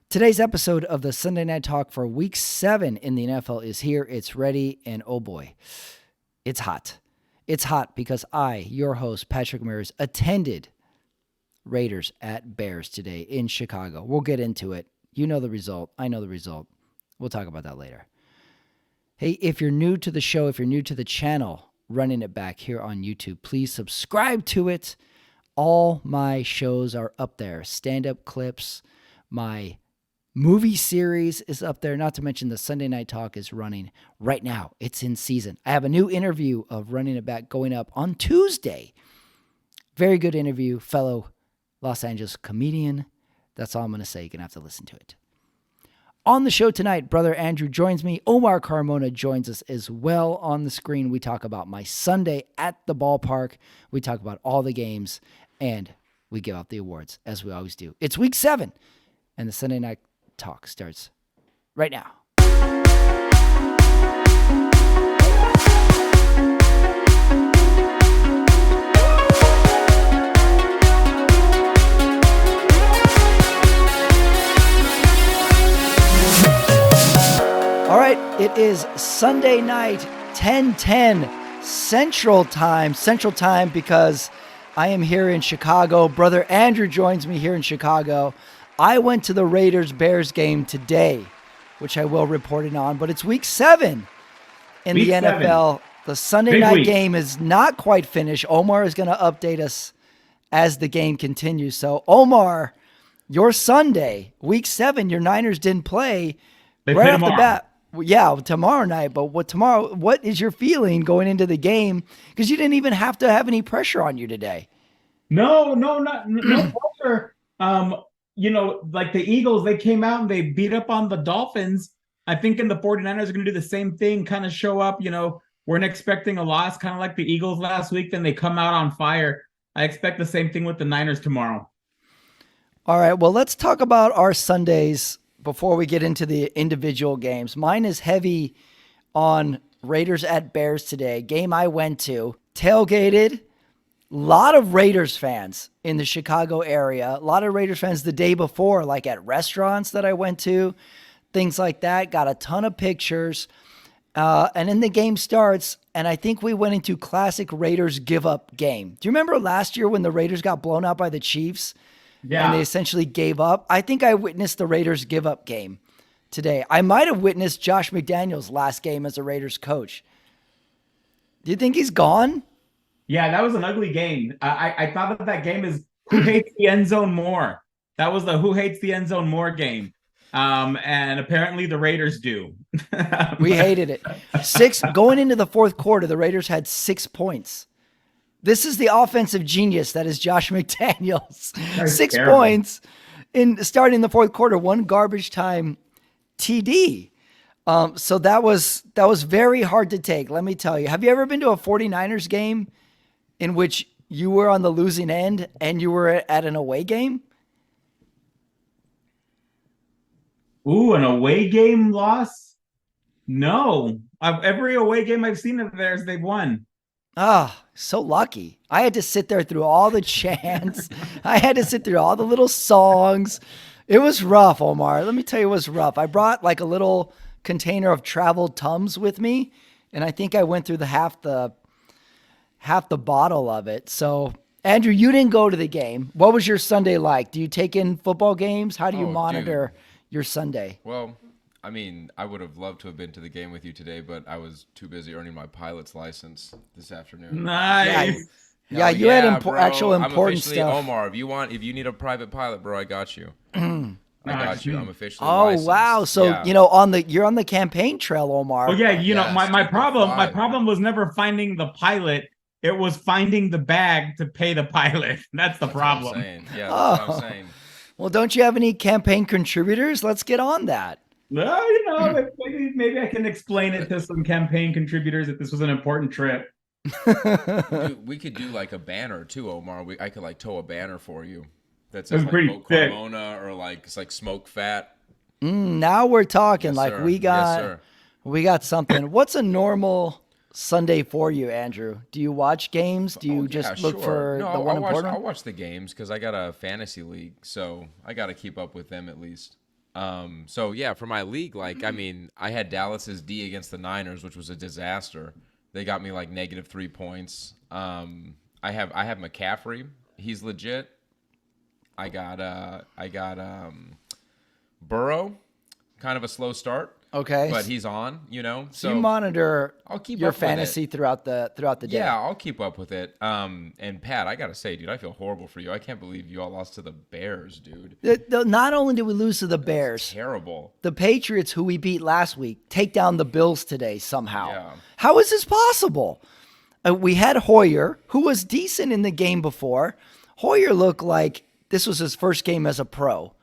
Today's episode of the Sunday Night Talk for Week 7 in the NFL is here. It's ready, and oh boy, it's hot. It's hot because I, your host, Patrick Ramirez, attended Raiders at Bears today in Chicago. We'll get into it. You know the result. I know the result. We'll talk about that later. Hey, if you're new to the show, if you're new to the channel, running it back here on YouTube, please subscribe to it. All my shows are up there. Stand-up clips, my movie series is up there, not to mention the Sunday Night Talk is running right now. It's in season. I have a new interview of Running It Back going up on Tuesday. Very good interview, fellow Los Angeles comedian. That's all I'm going to say. You're going to have to listen to it. On the show tonight, Brother Andrew joins me. Omar Carmona joins us as well on the screen. We talk about my Sunday at the ballpark. We talk about all the games, and we give out the awards, as we always do. It's Week 7, and the Sunday Night Talk starts right now. All right, it is Sunday night, 10:10 Central Time because I am here in Chicago. Brother Andrew joins me here in Chicago. I went to the Raiders-Bears game today, which I will report it on, but it's Week 7 in the NFL. The Sunday night game is not quite finished. Omar is going to update us as the game continues. So, Omar, your Sunday, Week 7, your Niners didn't play. They right play off tomorrow. the bat. Yeah, tomorrow night. But what is your feeling going into the game? Because you didn't even have to have any pressure on you today. No pressure. Like the Eagles, they came out and they beat up on the Dolphins. I think the 49ers are going to do the same thing, kind of show up. We're expecting a loss, kind of like the Eagles last week. Then they come out on fire. I expect the same thing with the Niners tomorrow. All right, well, let's talk about our Sundays before we get into the individual games. Mine is heavy on Raiders at Bears today. Game I went to, tailgated. A lot of Raiders fans in the Chicago area. A lot of Raiders fans the day before, like at restaurants that I went to, things like that. Got a ton of pictures. And then the game starts, and I think we went into classic Raiders give-up game. Do you remember last year when the Raiders got blown out by the Chiefs? Yeah. And they essentially gave up? I think I witnessed the Raiders give-up game today. I might have witnessed Josh McDaniels' last game as a Raiders coach. Do you think he's gone? Yeah, that was an ugly game. I thought that game is who hates the end zone more. That was the who hates the end zone more game. And apparently the Raiders do. We hated it. Going into the fourth quarter, the Raiders had 6 points. This is the offensive genius that is Josh McDaniels. That's 6 terrible. points in starting the fourth quarter, one garbage time TD. So that was very hard to take, let me tell you. Have you ever been to a 49ers game in which you were on the losing end and you were at an away game? Ooh, an away game loss? No. Every away game I've seen of theirs, they've won. Ah, so lucky. I had to sit there through all the chants. I had to sit through all the little songs. It was rough, Omar. Let me tell you, it was rough. I brought like a little container of traveled Tums with me, and I think I went through half the bottle of it. So, Andrew, you didn't go to the game. What was your Sunday like? Do you take in football games? How do you monitor your Sunday? Well, I mean, I would have loved to have been to the game with you today, but I was too busy earning my pilot's license this afternoon. Nice. Yeah, you had bro, actual important I'm officially stuff. Omar, if you need a private pilot, bro, I got you. I got you. I'm officially Oh, licensed. wow. So, Yeah. you're on the campaign trail, Omar. Oh yeah, Yeah, my stupid problem fly. was never finding the pilot. It was finding the bag to pay the pilot. That's the That's problem. what I'm saying. Yeah, that's what I'm saying. Well, don't you have any campaign contributors? Let's get on that. No, maybe I can explain it to some campaign contributors that this was an important trip. Dude, we could do like a banner too, Omar. I could like tow a banner for you that says like pretty Vote thick. Carmona or like it's like Smoke Fat. Now we're talking. Yes, like sir. we Yes, got sir. we got something. What's a normal Sunday for you, Andrew? Do you watch games? Do you just look for No, the one I'll important? watch the games because I got a fantasy league, so I got to keep up with them at least. So yeah, for my league, like I mean, I had Dallas's D against the Niners, which was a disaster. They got me like -3 points. I have McCaffrey. He's legit. I got Burrow, kind of a slow start, Okay. but he's on, So you monitor I'll keep your up with it. fantasy throughout the day. Yeah, I'll keep up with it. And Pat, I gotta say, dude, I feel horrible for you. I can't believe you all lost to the Bears, dude. Not only did we lose to the Bears, Terrible. the Patriots, who we beat last week, take down the Bills today somehow. Yeah. How is this possible? We had Hoyer, who was decent in the game before. Hoyer looked like this was his first game as a pro.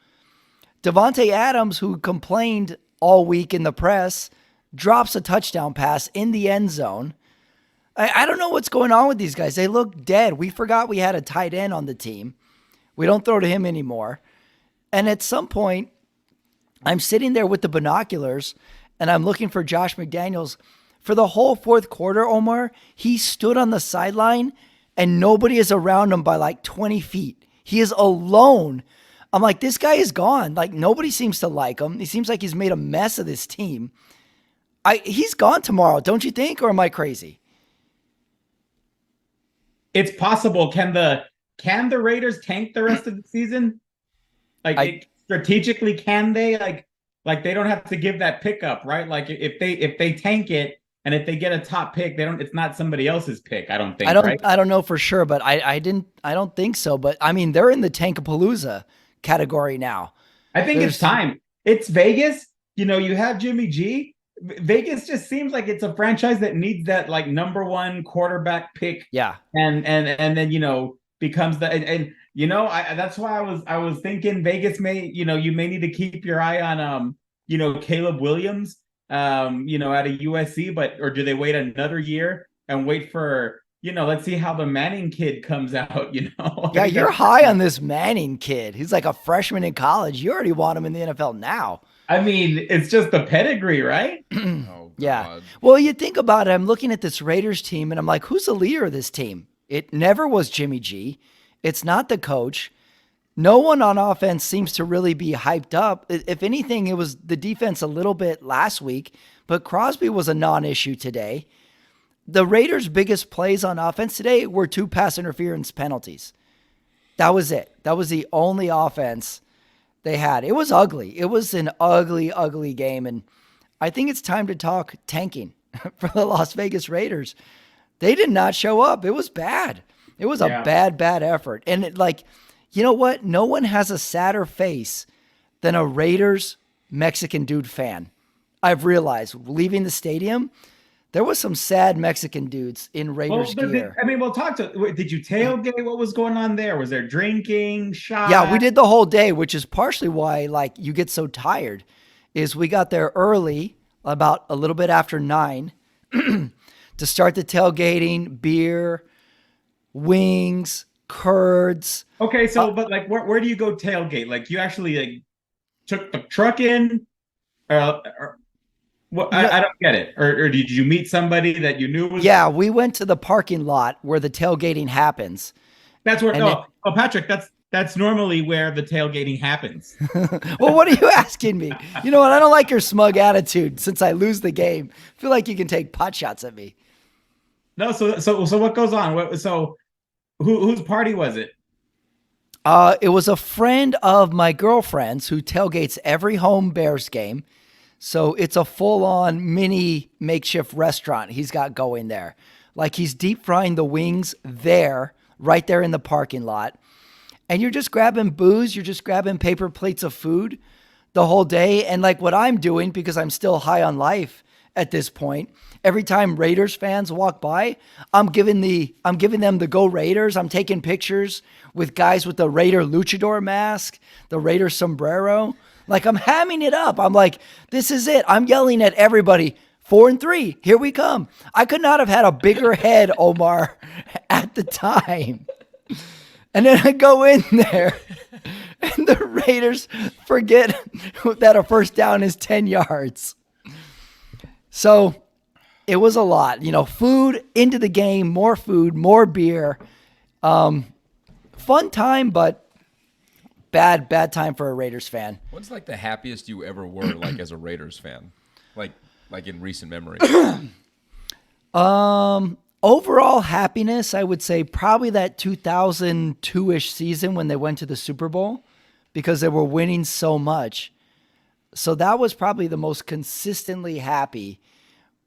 Devontae Adams, who complained all week in the press, drops a touchdown pass in the end zone. I don't know what's going on with these guys. They look dead. We forgot we had a tight end on the team. We don't throw to him anymore. And at some point, I'm sitting there with the binoculars, and I'm looking for Josh McDaniels. For the whole fourth quarter, Omar, he stood on the sideline, and nobody is around him by like 20 feet. He is alone. I'm like, this guy is gone. Like, nobody seems to like him. He seems like he's made a mess of this team. He's gone tomorrow, don't you think? Or am I crazy? It's possible. Can the Raiders tank the rest of the season? Strategically, can they? Like they don't have to give that pick up, right? Like if they tank it and if they get a top pick, it's not somebody else's pick. I don't think. I don't know for sure, but I don't think so. But I mean, they're in the Tankapalooza category now. I think it's time. It's Vegas. You have Jimmy G. Vegas just seems like it's a franchise that needs that like number one quarterback pick. Yeah. And then becomes that's why I was thinking Vegas may you may need to keep your eye on Caleb Williams out of USC, or do they wait another year and wait for let's see how the Manning kid comes out, Yeah, you're high on this Manning kid. He's like a freshman in college. You already want him in the NFL now. I mean, it's just the pedigree, right? Oh, yeah. Well, you think about it. I'm looking at this Raiders team, and I'm like, who's the leader of this team? It never was Jimmy G. It's not the coach. No one on offense seems to really be hyped up. If anything, it was the defense a little bit last week, but Crosby was a non-issue today. The Raiders' biggest plays on offense today were 2 pass interference penalties. That was it. That was the only offense they had. It was ugly. It was an ugly, ugly game. And I think it's time to talk tanking for the Las Vegas Raiders. They did not show up. It was bad. It was a bad effort. And you know what? No one has a sadder face than a Raiders Mexican dude fan. I've realized leaving the stadium, there was some sad Mexican dudes in Raiders gear. Did you tailgate? What was going on there? Was there drinking, shots? Yeah, we did the whole day, which is partially why you get so tired. Is we got there early, about a little bit after 9, to start the tailgating, beer, wings, curds. Okay, so but where do you go tailgate? Like you actually took the truck in, or what? I don't get it. Or did you meet somebody that you knew was? Yeah, we went to the parking lot where the tailgating happens. That's where. Patrick, that's normally where the tailgating happens. Well, what are you asking me? You know what? I don't like your smug attitude. Since I lose the game, I feel like you can take pot shots at me. No, so what goes on? Whose party was it? It was a friend of my girlfriend's who tailgates every home Bears game. So it's a full-on mini makeshift restaurant he's got going there. Like he's deep frying the wings there, right there in the parking lot. And you're just grabbing booze. You're just grabbing paper plates of food the whole day. And like what I'm doing, because I'm still high on life at this point, every time Raiders fans walk by, I'm giving them the Go Raiders. I'm taking pictures with guys with the Raider luchador mask, the Raider sombrero. Like I'm hamming it up. I'm like, this is it. I'm yelling at everybody, 4-3, here we come. I could not have had a bigger head, Omar, at the time. And then I go in there, and the Raiders forget that a first down is 10 yards. So it was a lot. Food into the game, more food, more beer. Fun time, but Bad time for a Raiders fan. What's like the happiest you ever were like as a Raiders fan? Like in recent memory. Overall happiness, I would say probably that 2002-ish season when they went to the Super Bowl because they were winning so much. So that was probably the most consistently happy.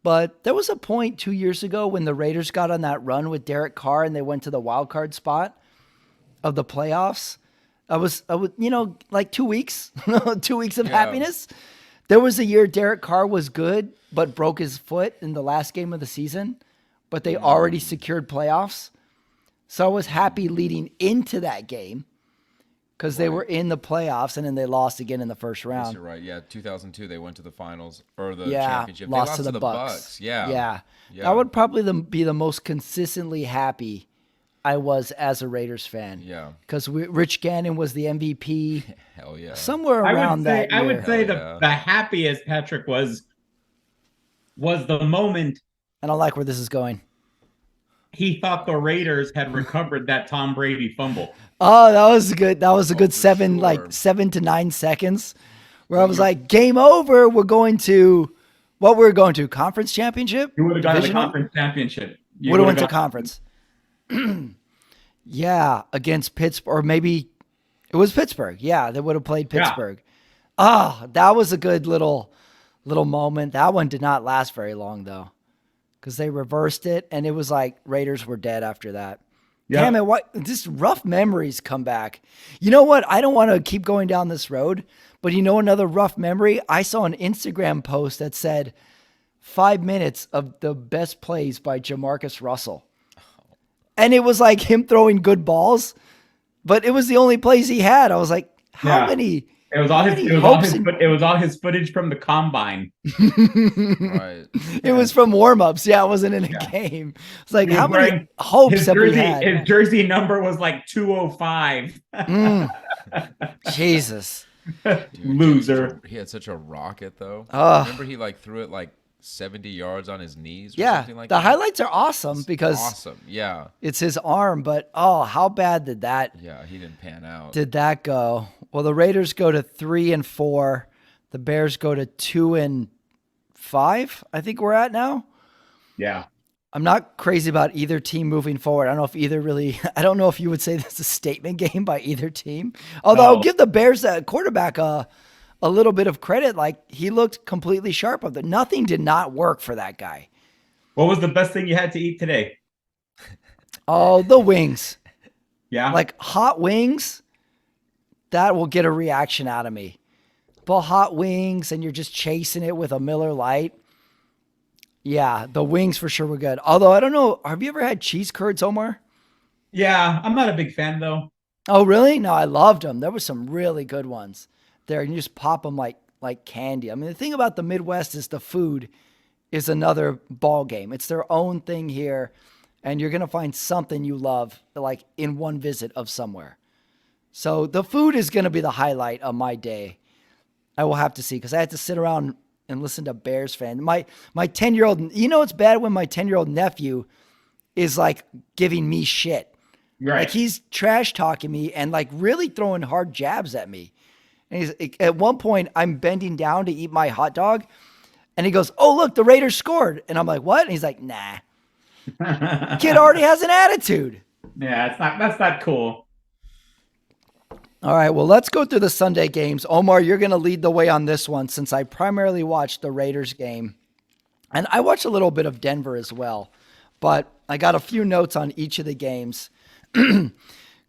But there was a point 2 years ago when the Raiders got on that run with Derek Carr and they went to the wild card spot of the playoffs. I was, like 2 weeks, 2 weeks of happiness. There was a year Derek Carr was good, but broke his foot in the last game of the season, but they already secured playoffs. So I was happy leading into that game because they were in the playoffs and then they lost again in the first round. Yes, you're right. Yeah, 2002 they went to the finals or the Yeah, championship. lost They to the Bucks. Yeah. That would probably be the most consistently happy I was as a Raiders fan. Yeah. Because Rich Gannon was the MVP. Hell yeah. Somewhere around that year. I would say Hell yeah. the happiest, Patrick, was the moment I don't like where this is going. he thought the Raiders had recovered that Tom Brady fumble. Oh, that was good. That was a good for 7 to 9 seconds where I was like, game over. We're going to what we're going to conference championship. You would have gone to the Divisional? conference championship. You Would have went would've to gone- conference. Yeah, against Pittsburgh, or maybe it was Pittsburgh. Yeah, they would have played Yeah. Pittsburgh. Ah, that was a good little moment. That one did not last very long though, because they reversed it, and it was like Raiders were dead after that. Yeah. Damn it! What just rough memories come back. You know what? I don't want to keep going down this road, but you know another rough memory. I saw an Instagram post that said 5 minutes of the best plays by Jamarcus Russell. And it was like him throwing good balls, but it was the only plays he had. I was like, how Yeah. many? It was all how his. many It was all hopes his. and- It was all his footage from the combine. Right. It was from warm-ups. Yeah, it wasn't in a game. It's like, He was how many wearing hopes His have we jersey. had? His jersey number was like 205. Jesus. Dude, Loser. He had such a rocket though. Ugh. Remember he like threw it like 70 yards on his knees or Yeah, something like the that? highlights are awesome because Awesome. Yeah. it's his arm, but oh, how bad did that Yeah, he didn't pan out. go? Well, the Raiders go to 3-4. The Bears go to 2-5. I think we're at now. Yeah. I'm not crazy about either team moving forward. I don't know if you would say this is a statement game by either team. Although I'll give the Bears quarterback a little bit of credit. Like, he looked completely sharp of it. Nothing did not work for that guy. What was the best thing you had to eat today? Oh, the wings. Yeah. Like hot wings, that will get a reaction out of me. But hot wings and you're just chasing it with a Miller Lite. Yeah, the wings for sure were good. Although, I don't know, have you ever had cheese curds, Omar? Yeah. I'm not a big fan though. Oh, really? No, I loved them. There were some really good ones there. And you just pop them like candy. I mean, the thing about the Midwest is the food is another ball game. It's their own thing here. And you're going to find something you love like in one visit of somewhere. So the food is going to be the highlight of my day. I will have to see because I had to sit around and listen to Bears fan. My 10-year-old, it's bad when my 10-year-old nephew is like giving me shit. Right. Like he's trash talking me and like really throwing hard jabs at me. And he's at one point I'm bending down to eat my hot dog and he goes, "Oh, look, the Raiders scored." And I'm like, "What?" And he's like, "Nah." Kid already has an attitude. Yeah, that's not cool. All right, well, let's go through the Sunday games. Omar, you're going to lead the way on this one since I primarily watched the Raiders game. And I watched a little bit of Denver as well, but I got a few notes on each of the games.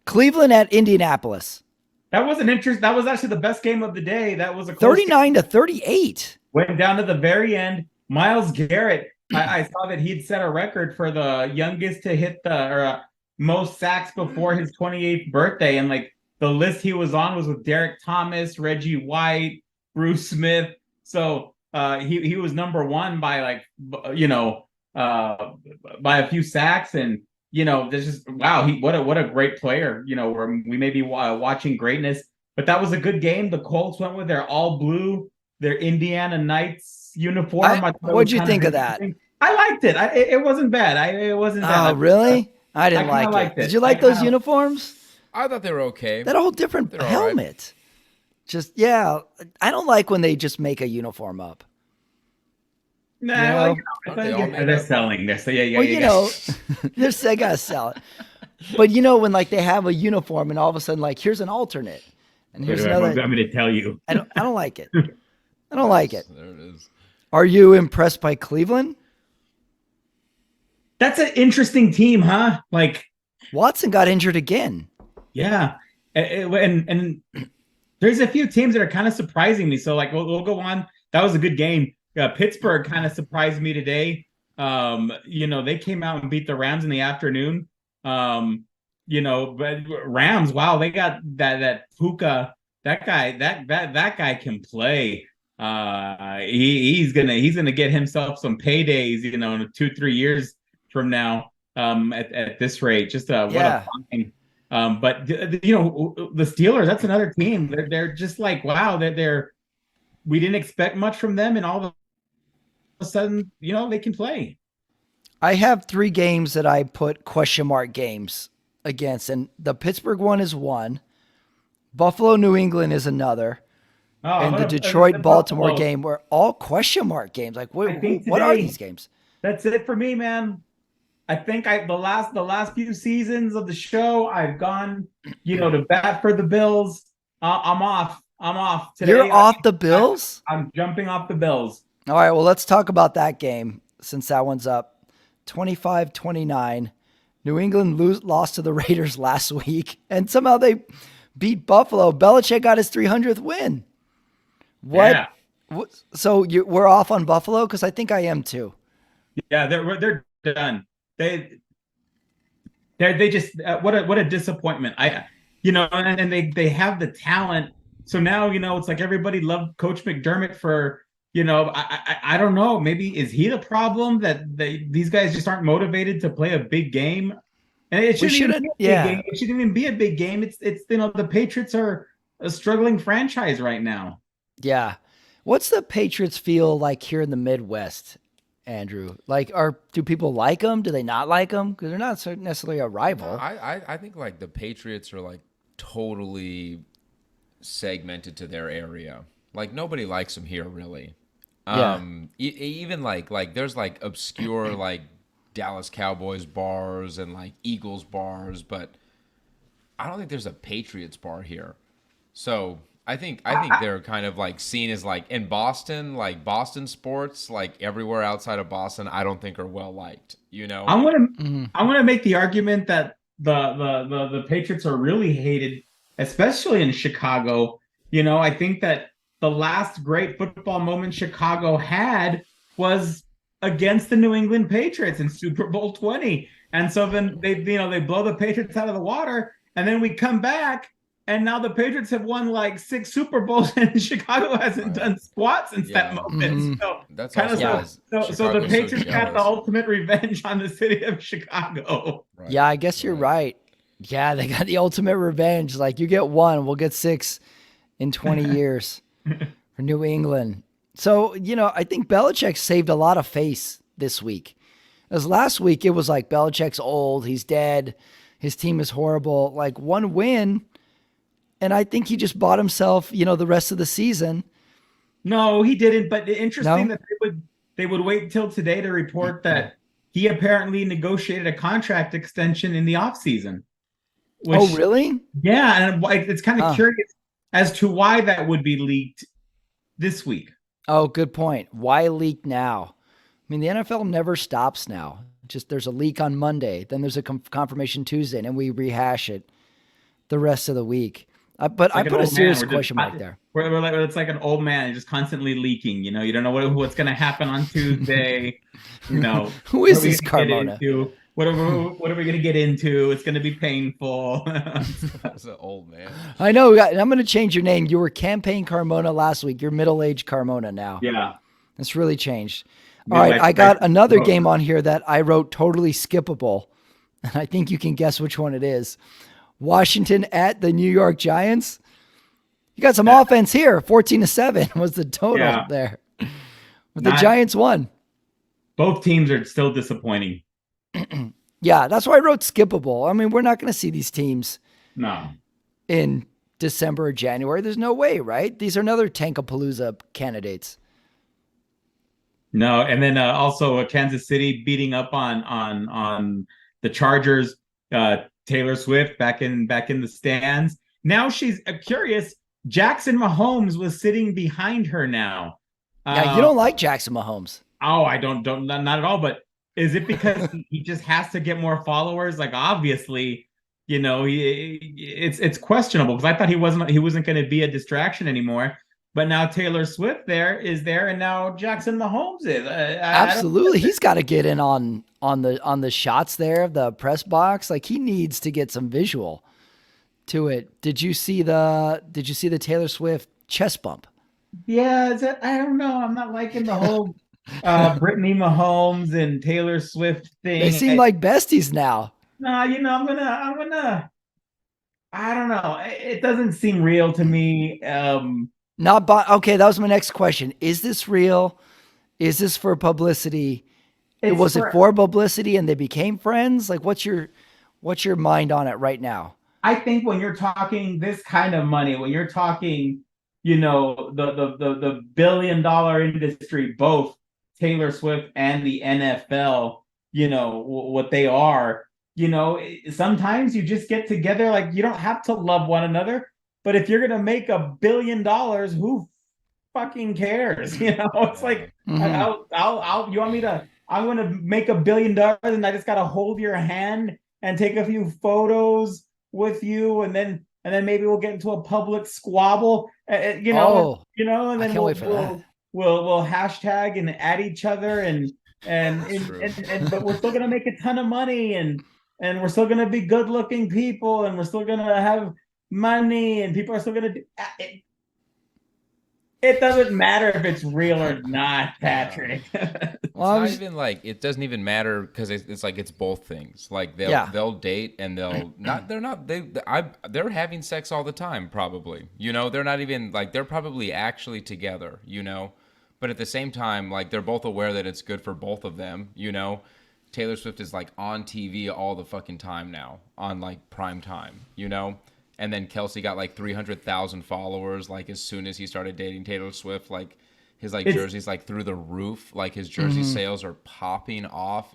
Cleveland at Indianapolis. That was That was actually the best game of the day. That was a close 39-38. Went down to the very end. Myles Garrett, I saw that he'd set a record for the youngest to hit most sacks before his 28th birthday. And like the list he was on was with Derek Thomas, Reggie White, Bruce Smith. So he was number one by by a few sacks. And, there's just, wow, what a great player, we may be watching greatness. But that was a good game. The Colts went with their all blue, their Indiana Knights uniform. What'd you think of that? I liked it. It wasn't bad. It wasn't bad. Oh, really? I didn't kinda like liked it. it. Did you like those uniforms? I thought they were okay. That whole different They're all right. helmet. Just, yeah. I don't like when they just make a uniform up. Nah, You know? well, Aren't they all made they're up? selling this. So yeah, Well, you you got- know, they gotta sell it. But you know, when like they have a uniform and all of a sudden, like, here's an alternate, and here's Whatever, another. I'm going to tell you. I don't like it. I don't like it. There it is. Are you impressed by Cleveland? That's an interesting team, huh? Like, Watson got injured again. yeah, and there's a few teams that are kind of surprising me. So like, we'll go on. That was a good game. Pittsburgh kind of surprised me today. They came out and beat the Rams in the afternoon. But Rams, wow, they got that Puka. That guy can play. He's gonna get himself some paydays, in 2-3 years from now. At this rate, just what a fine. But the Steelers, that's another team. They're just like, wow, we didn't expect much from them, and all of a sudden, they can play. I have 3 games that I put question mark games against, and the Pittsburgh one is one. Buffalo, New England is another. And the Detroit-Baltimore game were all question mark games. Like, what are these games? That's it for me, man. I think the last few seasons of the show, I've gone, to bat for the Bills. I'm off today. You're off the Bills? I'm jumping off the Bills. All right, well, let's talk about that game since that one's up. 25-29. New England lost to the Raiders last week, and somehow they beat Buffalo. Belichick got his 300th win. What? Yeah. So we're off on Buffalo? Because I think I am too. Yeah, they're done. They just what a disappointment. And they have the talent. So now it's like everybody loved Coach McDermott for I don't know. Maybe is he the problem that these guys just aren't motivated to play a big game? And it shouldn't be a big game. It shouldn't even be a big game. It's the Patriots are a struggling franchise right now. Yeah. What's the Patriots feel like here in the Midwest, Andrew? Like, do people like them? Do they not like them? Because they're not necessarily a rival. I think like the Patriots are like totally segmented to their area. Like nobody likes them here really. Even like there's like obscure like Dallas Cowboys bars and like Eagles bars, but I don't think there's a Patriots bar here. So I think they're kind of like seen as like in Boston, like Boston sports, like everywhere outside of Boston, I don't think are well liked. I want to make the argument that the Patriots are really hated, especially in Chicago. I think that the last great football moment Chicago had was against the New England Patriots in Super Bowl 20. And so then they blow the Patriots out of the water, and then we come back. And now the Patriots have won like 6 Super Bowls, and Chicago hasn't done squat since that moment. So that's kind of so the Patriots got the ultimate revenge on the city of Chicago. Right. Yeah, I guess you're right. Yeah, they got the ultimate revenge. Like, you get 1, we'll get 6 in 20 years for New England. So, I think Belichick saved a lot of face this week. As last week, it was like Belichick's old, he's dead, his team is horrible. Like, 1 win. And I think he just bought himself, the rest of the season. No, he didn't. But interesting that they would wait until today to report that he apparently negotiated a contract extension in the offseason. Oh, really? Yeah, and it's kind of curious as to why that would be leaked this week. Oh, good point. Why leak now? I mean, the NFL never stops now. Just there's a leak on Monday, then there's a confirmation Tuesday, and we rehash it the rest of the week. But I put a serious question mark there. It's like an old man just constantly leaking. You don't know what's going to happen on Tuesday. Who is this Carmona? What are we going to get into? It's going to be painful. That's an old man. I know. And I'm going to change your name. You were Campaign Carmona last week. You're middle-aged Carmona now. Yeah. That's really changed. All right. I got another game on here that I wrote totally skippable. And I think you can guess which one it is. Washington at the New York Giants. You got some offense here. 14-7 was the total there. But the Giants won. Both teams are still disappointing. Yeah, that's why I wrote skippable. I mean, we're not going to see these teams No. in December or January. There's no way, right? These are another Tankapalooza candidates. No, and then also Kansas City beating up on the Chargers. Taylor Swift back in the stands. Now she's curious. Jackson Mahomes was sitting behind her now. Yeah, you don't like Jackson Mahomes. Oh, I don't not at all. But is it because he just has to get more followers? Like obviously, it's questionable because I thought he wasn't going to be a distraction anymore. But now Taylor Swift is there, and now Jackson Mahomes is. Absolutely, he's got to get in on the shots there of the press box. Like he needs to get some visual to it. Did you see the Taylor Swift chest bump? Yeah, I don't know. I'm not liking the whole Brittany Mahomes and Taylor Swift thing. They seem like besties now. No, I don't know. It doesn't seem real to me. Okay, that was my next question. Is this real? Is this for publicity? Was it for publicity and they became friends? Like what's your mind on it right now? I think when you're talking this kind of money, when you're talking, the billion-dollar industry, both Taylor Swift and the NFL, what they are, sometimes you just get together. Like you don't have to love one another, but if you're gonna make $1 billion, who fucking cares? It's like you want me to? I'm gonna make $1 billion, and I just gotta hold your hand and take a few photos with you, and then maybe we'll get into a public squabble, and then we'll hashtag and add each other, and but we're still gonna make a ton of money, and we're still gonna be good looking people, and we're still gonna have money, and people are still gonna do it. It doesn't matter if it's real or not, Patrick. It doesn't even matter because it's like it's both things. Like they'll date and they're having sex all the time probably. They're not even like they're probably actually together. But at the same time, like they're both aware that it's good for both of them. Taylor Swift is like on TV all the fucking time now on like prime time. And then Kelsey got like 300,000 followers like as soon as he started dating Taylor Swift. Like his jersey's like through the roof. Like his jersey sales are popping off,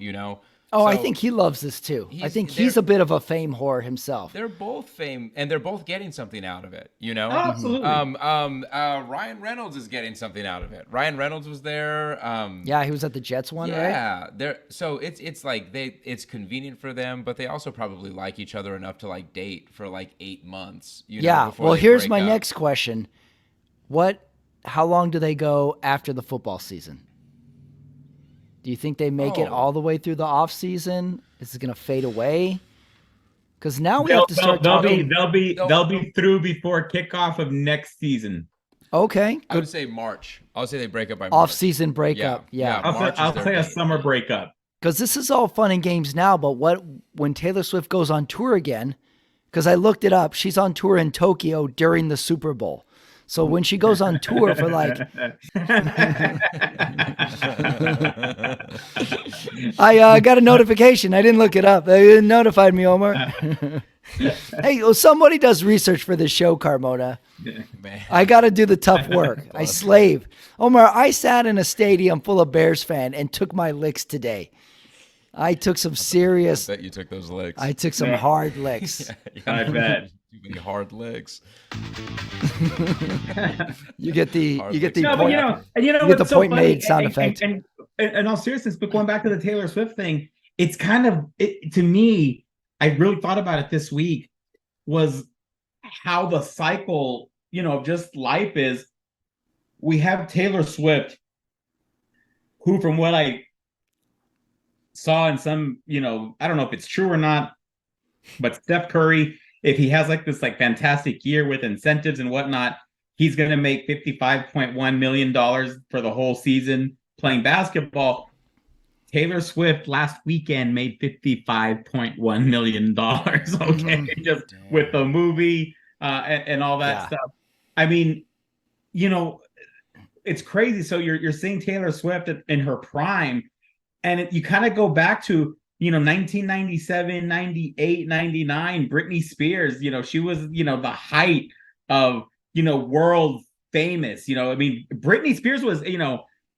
Oh, so I think he loves this too. I think he's a bit of a fame whore himself. They're both fame, and they're both getting something out of it. Oh, absolutely. Ryan Reynolds is getting something out of it. Ryan Reynolds was there. Yeah, he was at the Jets one, right? Yeah, so it's like it's convenient for them, but they also probably like each other enough to like date for like 8 months. Well, here's my next question: How long do they go after the football season? Do you think they make it all the way through the off season? Is it going to fade away? Because now we have to start talking. They'll be through before kickoff of next season. Okay, I would say March. I would say they break up by March. Off-season breakup. Yeah. I'll say a summer breakup. Because this is all fun and games now, but when Taylor Swift goes on tour again? Because I looked it up, she's on tour in Tokyo during the Super Bowl. So when she goes on tour for like, I got a notification. I didn't look it up. They notified me, Omar. Hey, well, somebody does research for this show, Carmona. Man. I got to do the tough work. I slave. Omar, I sat in a stadium full of Bears fan and took my licks today. I took some serious. I bet you took those licks. I took some hard licks. I bet. Too many hard legs. You get the point. You get the point made sound effect. And in all seriousness, but going back to the Taylor Swift thing, it's kind of to me. I really thought about it this week. Was how the cycle, of just life is. We have Taylor Swift, who, from what I saw in some, I don't know if it's true or not, but Steph Curry, if he has this fantastic year with incentives and whatnot, he's going to make $55.1 million for the whole season playing basketball. Taylor Swift last weekend made $55.1 million. Okay. Just damn. With the movie and all that stuff. I mean, it's crazy. So you're seeing Taylor Swift in her prime, and you kind of go back to 1997, 98, 99, Britney Spears, she was, the height of, world famous. I mean, Britney Spears was,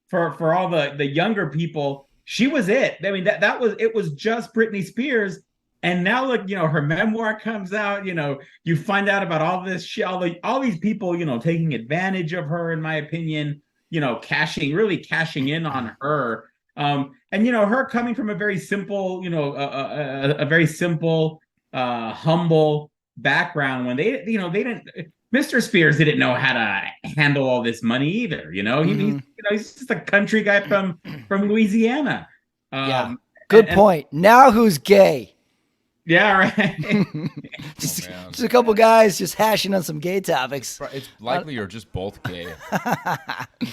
for all the younger people, she was it. I mean, it was just Britney Spears. And now, look, her memoir comes out. You find out about all this shit, all these people, taking advantage of her, in my opinion. Really cashing in on her. And her coming from a very simple, a very simple, humble background. When they didn't. Mr. Spears didn't know how to handle all this money either. He's just a country guy from Louisiana. Yeah. Good point. Now who's gay? Yeah, right. just a couple guys just hashing on some gay topics. It's likely you're just both gay,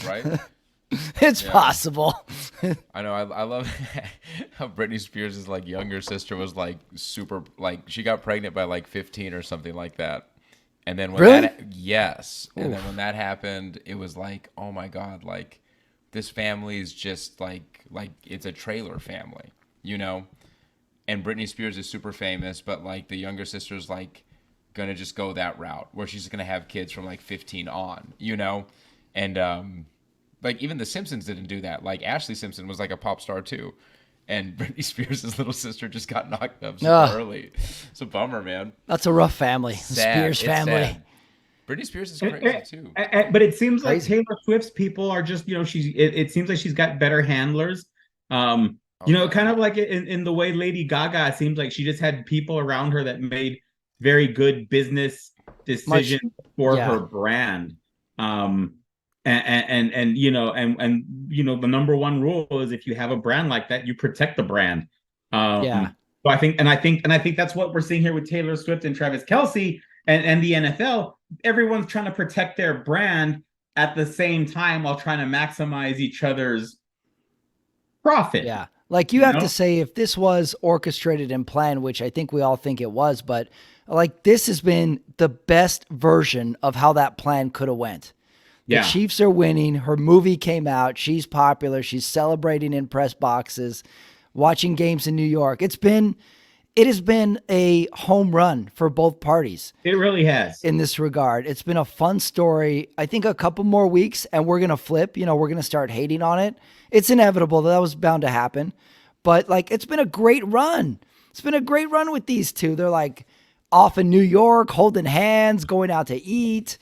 right? It's possible. I know. I love how Britney Spears' like younger sister was like super, like she got pregnant by like 15 or something like that. And then when yes. And then when that happened, it was like, oh my God, like this family is just like it's a trailer family, And Britney Spears is super famous, but like the younger sister's like gonna just go that route where she's gonna have kids from like 15 on, And like even the Simpsons didn't do that. Like Ashley Simpson was like a pop star too. And Britney Spears' little sister just got knocked up super early. It's a bummer, man. That's a rough family. Sad. Spears family. Sad. Britney Spears is crazy too. But it seems like Taylor Swift's people are just, it seems like she's got better handlers. Kind of like in the way Lady Gaga, it seems like she just had people around her that made very good business decisions for her brand. The number one rule is if you have a brand like that, you protect the brand. So I think that's what we're seeing here with Taylor Swift and Travis Kelce and the NFL. Everyone's trying to protect their brand at the same time while trying to maximize each other's profit. Yeah. Like you have to say, if this was orchestrated and planned, which I think we all think it was, but like this has been the best version of how that plan could have went. The Chiefs are winning. Her movie came out. She's popular. She's celebrating in press boxes, watching games in New York. It has been a home run for both parties. It really has. In this regard. It's been a fun story. I think a couple more weeks and we're going to flip. We're going to start hating on it. It's inevitable. That was bound to happen. But like, it's been a great run. It's been a great run with these two. They're like off in New York, holding hands, going out to eat.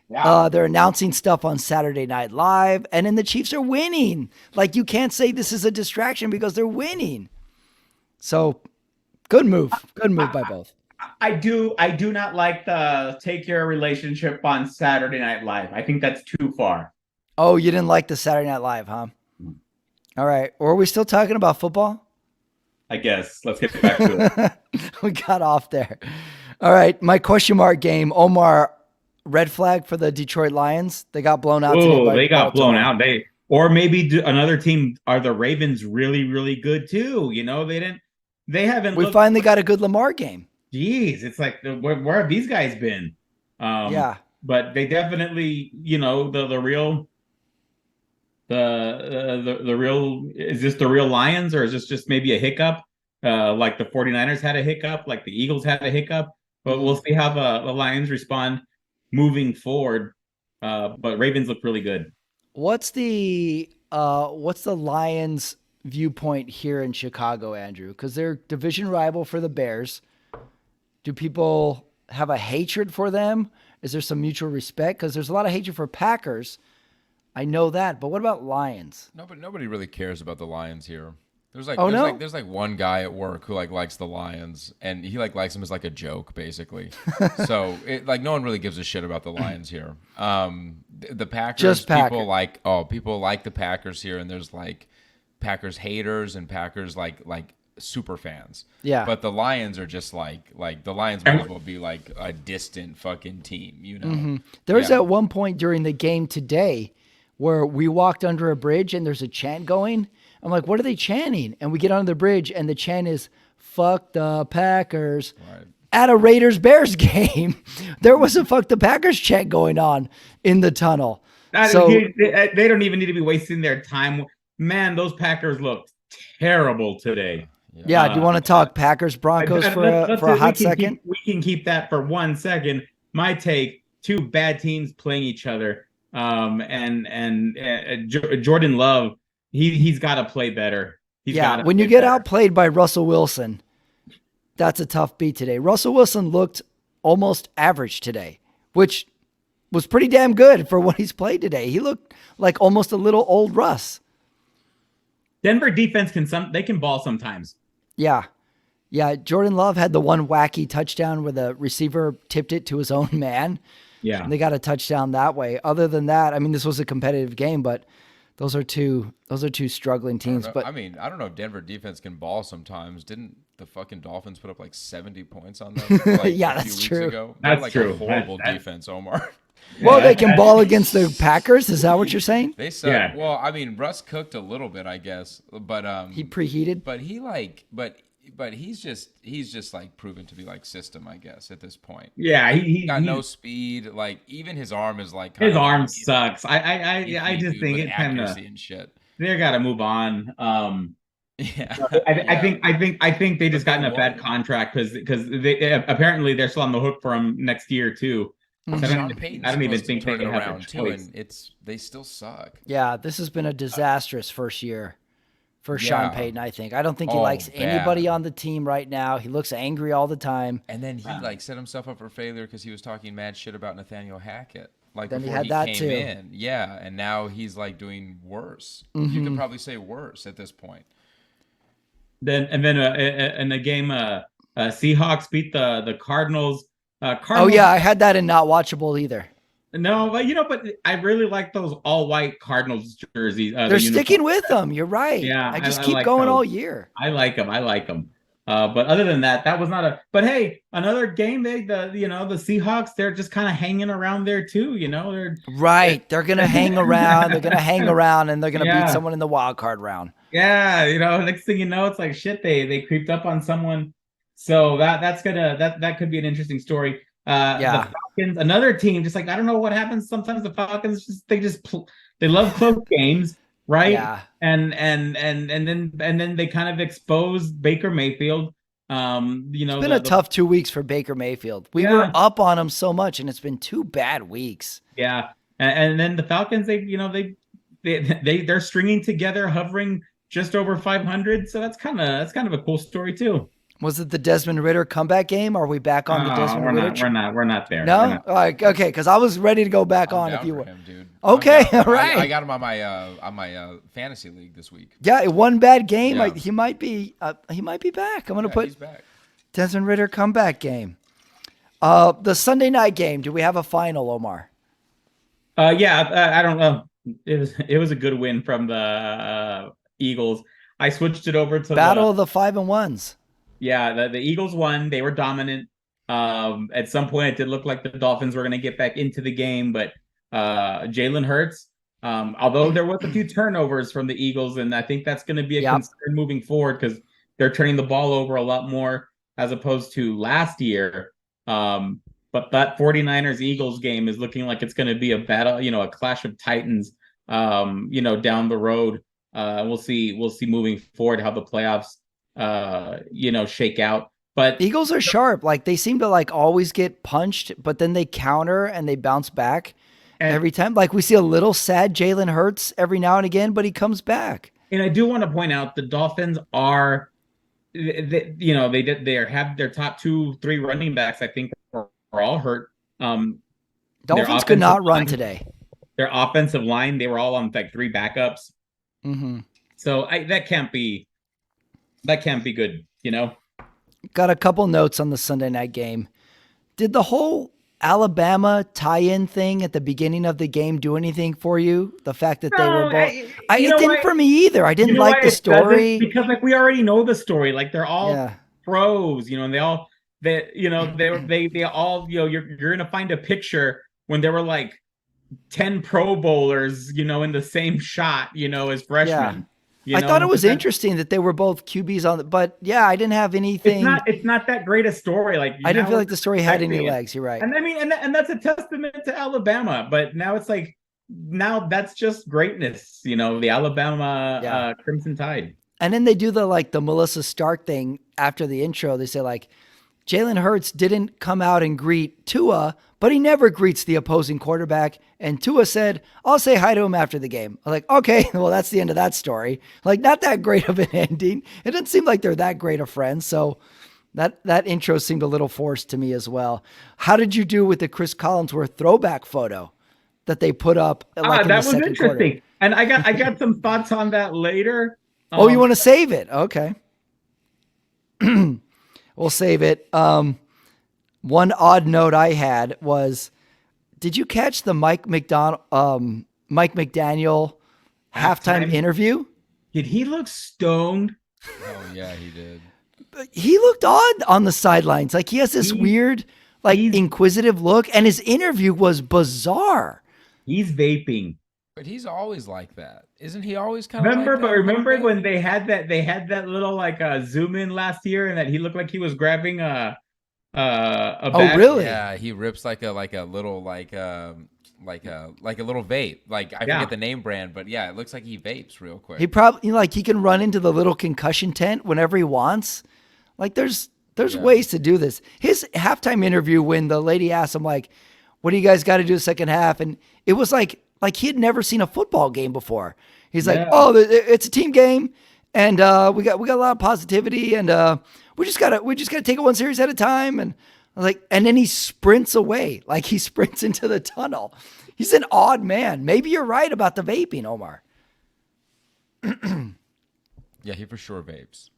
Yeah. They're announcing stuff on Saturday Night Live, and then the Chiefs are winning. Like, you can't say this is a distraction because they're winning. So, good move. Good move by both. I do not like the take your relationship on Saturday Night Live. I think that's too far. Oh, you didn't like the Saturday Night Live, huh? All right. Or are we still talking about football? I guess. Let's get back to it. We got off there. All right. My question mark game, Omar. Red flag for the Detroit Lions. They got blown out. Oh, they got blown out. Or maybe another team. Are the Ravens really, really good too? They haven't. We finally got a good Lamar game. Jeez, it's like where have these guys been? But they definitely, the real. The real, is this the real Lions, or is this just maybe a hiccup? Like the 49ers had a hiccup, like the Eagles had a hiccup. But we'll see how the Lions respond moving forward, but Ravens look really good. What's the Lions viewpoint here in Chicago, Andrew? Because they're division rival for the Bears. Do people have a hatred for them? Is there some mutual respect? Because there's a lot of hatred for Packers. I know that, but what about Lions? Nobody really cares about the Lions here. There's one guy at work who likes the Lions, and he likes them as like a joke, basically. So no one really gives a shit about the Lions here. The Packers, just people people like the Packers here, and there's like Packers haters and Packers like super fans. Yeah. But the Lions are just like the Lions might as well be like a distant fucking team, Mm-hmm. There's at one point during the game today where we walked under a bridge and there's a chant going. I'm like, what are they chanting? And we get on the bridge and the chant is, fuck the Packers. Right. At a Raiders-Bears game, there was a fuck the Packers chant going on in the tunnel. So they don't even need to be wasting their time. Man, those Packers looked terrible today. Yeah. Do you want to talk Packers Broncos for a hot second? We can keep that for 1 second. My take: two bad teams playing each other. Jordan Love, he's got to play better. When you get outplayed by Russell Wilson, that's a tough beat today. Russell Wilson looked almost average today, which was pretty damn good for what he's played today. He looked like almost a little old Russ. Denver defense can ball sometimes. Yeah. Yeah. Jordan Love had the one wacky touchdown where the receiver tipped it to his own man. Yeah. And they got a touchdown that way. Other than that, I mean, this was a competitive game, but those are two struggling teams. But I mean, I don't know if Denver defense can ball sometimes. Didn't the fucking Dolphins put up like 70 points on them yeah, a few that's weeks true. ago? That's like true. A horrible defense, Omar. Well, they can ball against the Packers. Is that what you're saying? They suck. Yeah. Well, I mean, Russ cooked a little bit, I guess, but he preheated. But he's just like proven to be like system, I guess, at this point. Yeah, he got no speed. Like even his arm is like his arm sucks. I just think it's accuracy and shit. They got to move on. Yeah, I think they just got in a bad contract because they apparently they're still on the hook for him next year too. So I don't even think they can have a choice. And they still suck. Yeah, this has been a disastrous first year for Sean Payton, I think. I don't think he likes anybody on the team right now. He looks angry all the time. And then he set himself up for failure because he was talking mad shit about Nathaniel Hackett. Like then before he had that came too. In. Yeah, and now he's like doing worse. Mm-hmm. You could probably say worse at this point. Then in the game, Seahawks beat the Cardinals. Oh yeah, I had that in not watchable either. No, but I really like those all white Cardinals jerseys. They're sticking with them. You're right. Yeah, I just keep going all year. I like them. But other than that, that was not a. But hey, another game. The Seahawks. They're just kind of hanging around there too. They're gonna hang around. They're gonna hang around, and they're gonna beat someone in the wild card round. Yeah, next thing you know, it's like shit. They creeped up on someone. So that could be an interesting story. The Falcons, another team, just like I don't know what happens. Sometimes the Falcons they love close games, right? Yeah. And then they kind of expose Baker Mayfield. It's been a tough 2 weeks for Baker Mayfield. We were up on him so much, and it's been 2 bad weeks. Yeah, and then the Falcons, they're stringing together, hovering just over 500. So that's kind of a cool story too. Was it the Desmond Ridder comeback game? Are we back on the Desmond Ridder? We're not there. No? All right, okay, because I was ready to go back on if you were. Him, dude. Okay, all right. I got him on my fantasy league this week. Yeah, one bad game. Yeah. He might be back. I'm going to put he's back. Desmond Ridder comeback game. The Sunday night game. Do we have a final, Omar? I don't know. It was a good win from the Eagles. I switched it over to Battle of the 5-1s. Yeah, the Eagles won. They were dominant. At some point, it did look like the Dolphins were going to get back into the game, but Jalen Hurts, although there was a few turnovers from the Eagles, and I think that's going to be a concern moving forward because they're turning the ball over a lot more as opposed to last year. But that 49ers-Eagles game is looking like it's going to be a battle, a clash of titans, down the road. We'll see moving forward how the playoffs shake out. But Eagles are sharp. Like they seem to always get punched, but then they counter and they bounce back every time. Like we see a little sad Jalen Hurts every now and again, but he comes back. And I do want to point out the Dolphins are, they have their top 2-3 running backs. I think are all hurt. Dolphins could not run today. Their offensive line, they were all on 3 backups. Mm-hmm. So that can't be good, Got a couple notes on the Sunday night game. Did the whole Alabama tie-in thing at the beginning of the game do anything for you? The fact that they were both... It didn't for me either. I didn't like the story. Because we already know the story. They're all pros, and they all... they all, you're going to find a picture when there were 10 Pro Bowlers, in the same shot, as freshmen. I thought it was interesting that they were both QBs on but I didn't have anything. It's not that great a story. I didn't feel like the story had any legs. You're right. And I mean, and that's a testament to Alabama, but now it's now that's just greatness, the Alabama Crimson Tide. And then they do the Melissa Stark thing after the intro. They say like, Jalen Hurts didn't come out and greet Tua, but he never greets the opposing quarterback. And Tua said, I'll say hi to him after the game. I'm like, okay, well, that's the end of that story. Like, not that great of an ending. It doesn't seem like they're that great of friends. So that intro seemed a little forced to me as well. How did you do with the Chris Collinsworth throwback photo that they put up like in that the was second interesting. quarter? And I got some thoughts on that later. Oh, you want to save it? Okay. We'll save it. One odd note I had was, did you catch the Mike McDaniel halftime interview? Did he look stoned? Oh yeah, he did. He looked odd on the sidelines. Like he has this weird, inquisitive look, and his interview was bizarre. He's vaping. But he's always like that. Isn't he always kind of Remember, like that? but remember when they had that little zoom in last year, and that he looked like he was grabbing a Oh, really? Yeah, he rips like a little like a little vape. Like I forget the name brand, but yeah, it looks like he vapes real quick. He probably he can run into the little concussion tent whenever he wants. Like there's ways to do this. His halftime interview, when the lady asked him like, what do you guys got to do the second half? And it was like he had never seen a football game before. He's like, oh, it's a team game, and we got a lot of positivity, and we just gotta take it one series at a time. And and then he sprints away, like he sprints into the tunnel. He's an odd man. Maybe you're right about the vaping, Omar. Yeah, he for sure vapes.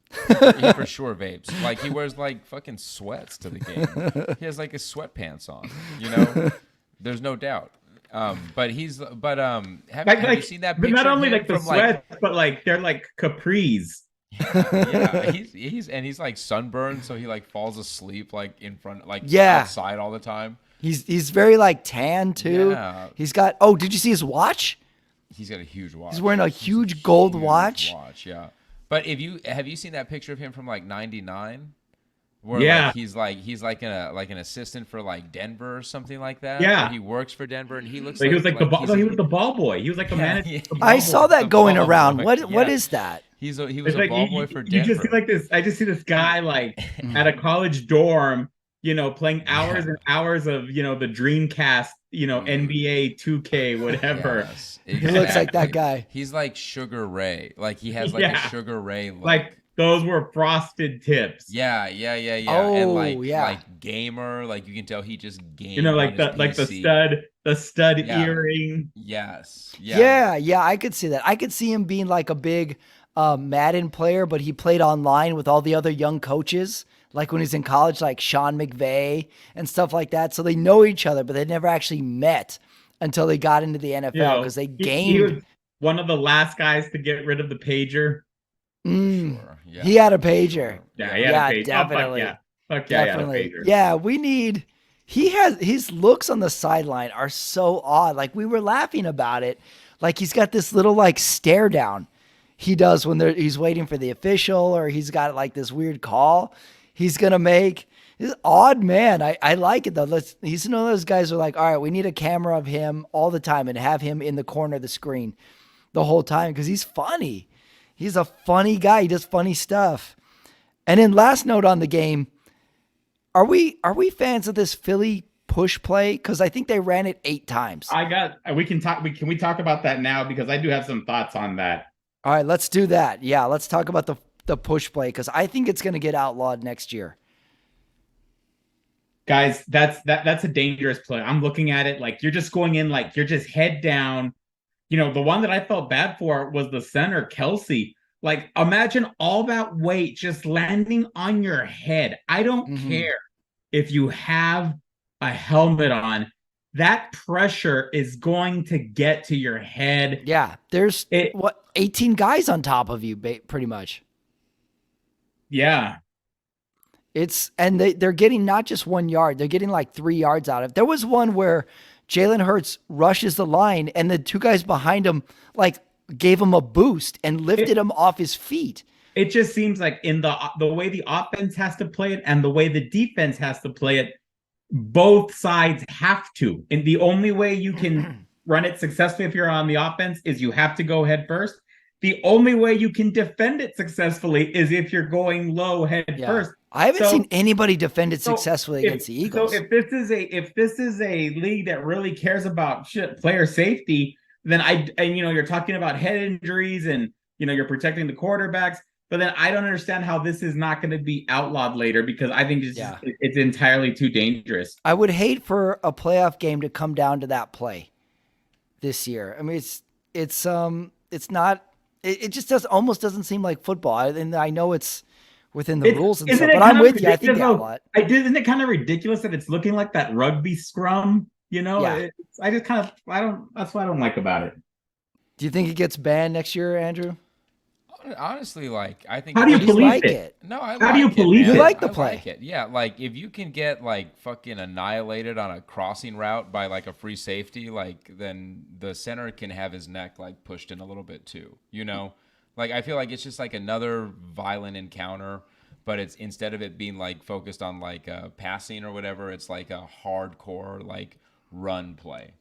He for sure vapes. Like he wears like fucking sweats to the game. He has like his sweatpants on. You know, there's no doubt. But have you seen that picture? But not only of him the sweats, but they're like capris. Yeah, he's like sunburned, so he like falls asleep like in front, outside all the time. He's very tan too. Yeah. He's got. Oh, did you see his watch? He's got a huge watch. He's wearing a huge gold watch. Yeah. But have you seen that picture of him from '99? Where he's like an assistant for Denver or something like that. Yeah, he works for Denver, and he looks he was the ball. He was the ball boy. He was like a manager. I saw that going around. What is that? He was a ball boy for Denver. You just see this. I just see this guy at a college dorm, playing hours and hours of the Dreamcast, NBA 2K, whatever. Yes, exactly. He looks like that guy. He's like Sugar Ray. Like he has a Sugar Ray look. Like those were frosted tips. Yeah. Oh, and like gamer, like you can tell he just gamed. The stud earring. Yes. Yeah. I could see that. I could see him being like a big Madden player, but he played online with all the other young coaches, like when he's in college, like Sean McVay and stuff like that. So they know each other, but they never actually met until they got into the NFL because they gamed. He was one of the last guys to get rid of the pager. Sure. Yeah. He had a pager. Yeah, he had a pager. Definitely. Fuck yeah, definitely. He had a pager. Yeah, we need. His looks on the sideline are so odd. Like we were laughing about it. Like he's got this little stare down he does when he's waiting for the official, or he's got this weird call he's gonna make. He's an odd man. I like it though. He's one of those guys who are like, all right, we need a camera of him all the time and have him in the corner of the screen the whole time because he's funny. He's a funny guy. He does funny stuff. And then last note on the game, are we fans of this Philly push play? Because I think they ran it 8 times. Can we talk about that now? Because I do have some thoughts on that. All right, let's do that. Yeah, let's talk about the push play because I think it's going to get outlawed next year. Guys, that's a dangerous play. I'm looking at it you're just going in you're just head down. The one that I felt bad for was the center, Kelsey. Imagine all that weight just landing on your head. I don't care if you have a helmet on. That pressure is going to get to your head. Yeah, there's 18 guys on top of you, pretty much. Yeah. They're getting not just 1 yard, they're getting 3 yards out of it. There was one where Jalen Hurts rushes the line and the 2 guys behind him gave him a boost and lifted him off his feet. It just seems like in the way the offense has to play it and the way the defense has to play it, both sides have to. And the only way you can run it successfully if you're on the offense is you have to go head first. the only way you can defend it successfully is if you're going low head first. I haven't seen anybody defend it successfully against the Eagles. So if this is a league that really cares about player safety, then you're talking about head injuries and you're protecting the quarterbacks. But then I don't understand how this is not going to be outlawed later, because I think it's entirely too dangerous. I would hate for a playoff game to come down to that play this year. I mean, it's not. It just almost doesn't seem like football. And I know it's within the rules and stuff, but I'm with you. I think they outlaw it. Isn't it kind of ridiculous that it's looking like that rugby scrum? Yeah. That's what I don't like about it. Do you think it gets banned next year, Andrew? Honestly, like, I think. How do you police it? No, I How do you police it? You like the play. Like it. Yeah, like if you can get like fucking annihilated on a crossing route by like a free safety, like then the center can have his neck like pushed in a little bit too. Like I feel like it's just like another violent encounter, but it's instead of it being like focused on like passing or whatever, it's like a hardcore like run play.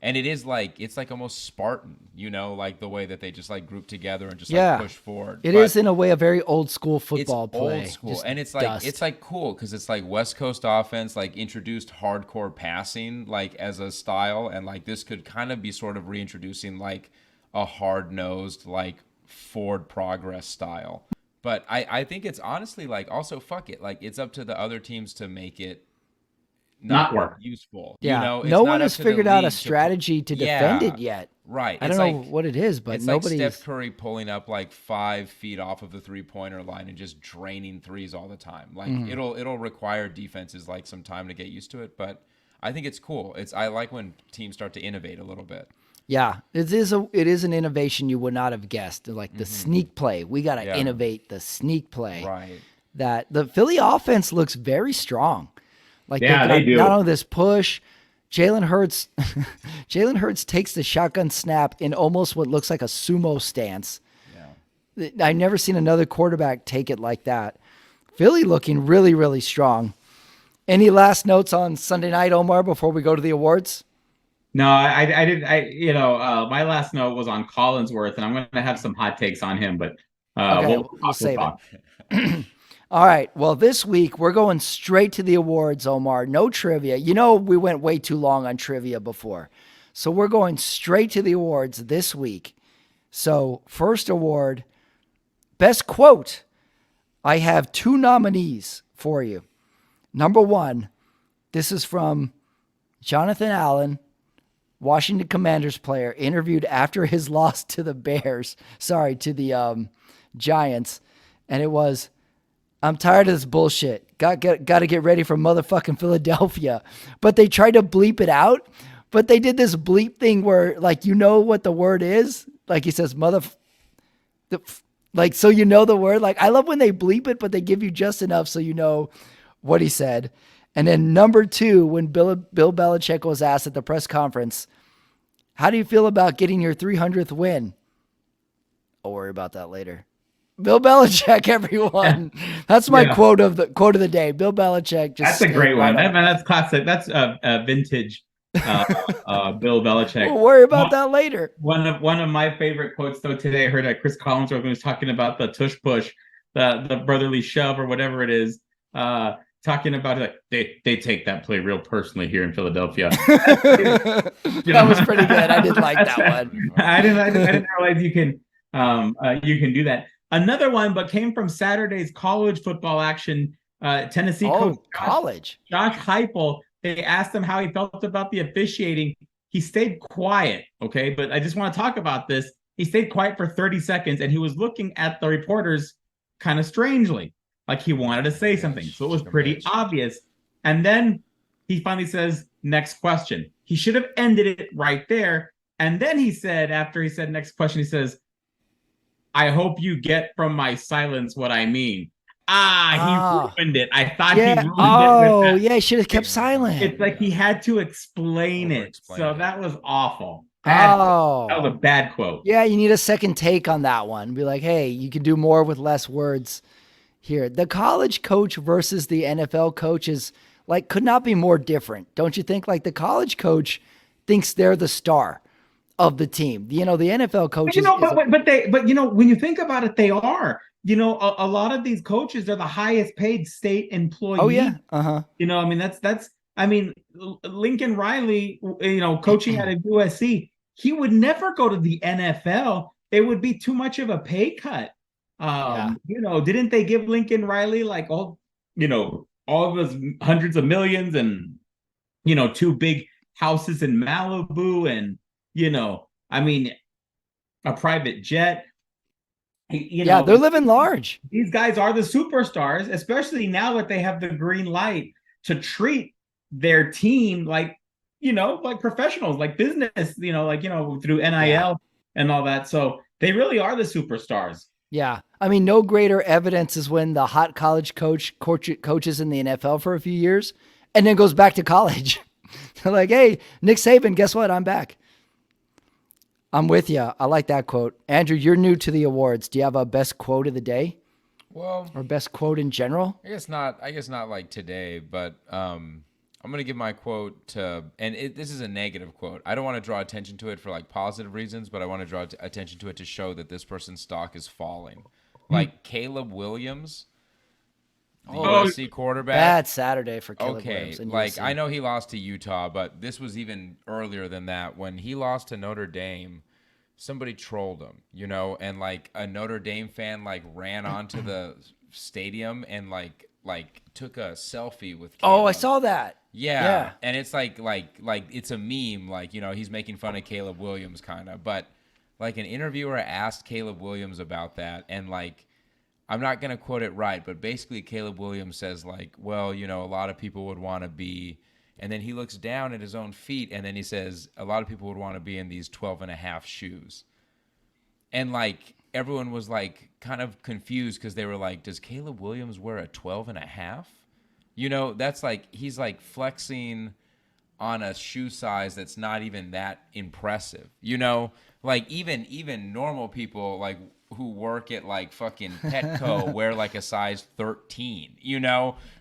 And it is like, it's like almost Spartan, like the way that they just like group together and just like push forward. It is in a way a very old school football play. Old school. And it's like cool because it's like West Coast offense, like introduced hardcore passing like as a style. And like this could kind of be sort of reintroducing like a hard nosed, like forward progress style. But I think it's honestly like also fuck it. Like it's up to the other teams to make it not work useful. Yeah. No one has figured out a strategy to defend it yet. Right. I don't know what it is, but nobody's like Steph Curry pulling up like 5 feet off of the 3-pointer line and just draining threes all the time. Like it'll require defenses like some time to get used to it, but I think it's cool. I like when teams start to innovate a little bit. Yeah, it is an innovation you would not have guessed. Like the sneak play. We got to innovate the sneak play. Right. That the Philly offense looks very strong. Like they do. Not only this push, Jalen Hurts takes the shotgun snap in almost what looks like a sumo stance. Yeah. I've never seen another quarterback take it like that. Philly looking really, really strong. Any last notes on Sunday night, Omar, before we go to the awards? No, I didn't. My last note was on Collinsworth, and I'm going to have some hot takes on him, but we'll save it. All right. Well, this week we're going straight to the awards, Omar. No trivia. We went way too long on trivia before. So we're going straight to the awards this week. So first award, best quote. I have 2 nominees for you. Number 1, this is from Jonathan Allen, Washington Commanders player, interviewed after his loss to the to the Giants. And it was, I'm tired of this bullshit. Got to get ready for motherfucking Philadelphia. But they tried to bleep it out. But they did this bleep thing where, like, what the word is. Like he says, like, so the word. Like, I love when they bleep it, but they give you just enough so you know what he said. And then number 2, when Bill Belichick was asked at the press conference, how do you feel about getting your 300th win? I'll worry about that later. Bill Belichick, everyone. That's my quote of the day. Bill Belichick. That's a great one. That's classic. That's vintage Bill Belichick. We'll worry about that later. One of my favorite quotes though today, I heard at Chris Collinsworth when he was talking about the tush push, the brotherly shove or whatever it is. Talking about it, like they take that play real personally here in Philadelphia. That was pretty good. I did like that one. I didn't realize you can do that. Another one, but came from Saturday's college football action. Tennessee coach Josh Heupel. They asked him how he felt about the officiating. He stayed quiet. Okay, but I just want to talk about this. He stayed quiet for 30 seconds, and he was looking at the reporters kind of strangely, like he wanted to say something. So it was pretty obvious. And then he finally says, "Next question." He should have ended it right there. And then he said, after he said next question, he says, "I hope you get from my silence what I mean." He ruined it. I thought he ruined it. Oh, yeah, he should have kept silent. It's like he had to explain it. So that was awful. That was a bad quote. Yeah, you need a second take on that one. Be like, hey, you can do more with less words here. The college coach versus the NFL coach is could not be more different. Don't you think? Like the college coach thinks they're the star of the team. The NFL But, coaches when you think about it, they are. A lot of these coaches are the highest paid state employee. Oh yeah. Uh-huh. I mean, Lincoln Riley, coaching at a USC, he would never go to the NFL. It would be too much of a pay cut. Didn't they give Lincoln Riley like all of his hundreds of millions and, 2 big houses in Malibu and, I mean, a private jet? They're living large. These guys are the superstars, especially now that they have the green light to treat their team like professionals, like business, through NIL and all that. So they really are the superstars. Yeah. I mean, no greater evidence is when the hot college coaches in the NFL for a few years and then goes back to college. They're like, hey, Nick Saban, guess what? I'm back. I'm with you. I like that quote. Andrew, you're new to the awards. Do you have a best quote of the day? Well, or best quote in general? I guess not like today, but I'm going to give my quote to, and this is a negative quote. I don't want to draw attention to it for like positive reasons, but I want to draw attention to it to show that this person's stock is falling. Like Caleb Williams, the USC quarterback. Bad Saturday for Caleb Williams. Like I know he lost to Utah, but this was even earlier than that. When he lost to Notre Dame, somebody trolled him, and like a Notre Dame fan like ran onto the stadium and like took a selfie with Caleb. Oh, I saw that. Yeah. And it's like it's a meme, like, he's making fun of Caleb Williams kind of, but like an interviewer asked Caleb Williams about that, and like I'm not going to quote it right, but basically Caleb Williams says like, well, a lot of people would want to be, and then he looks down at his own feet and then he says a lot of people would want to be in these 12.5 shoes. And like everyone was like kind of confused because they were like, does Caleb Williams wear a 12.5? That's like, he's like flexing on a shoe size that's not even that impressive. Like even normal people like who work at like fucking Petco wear like a size 13,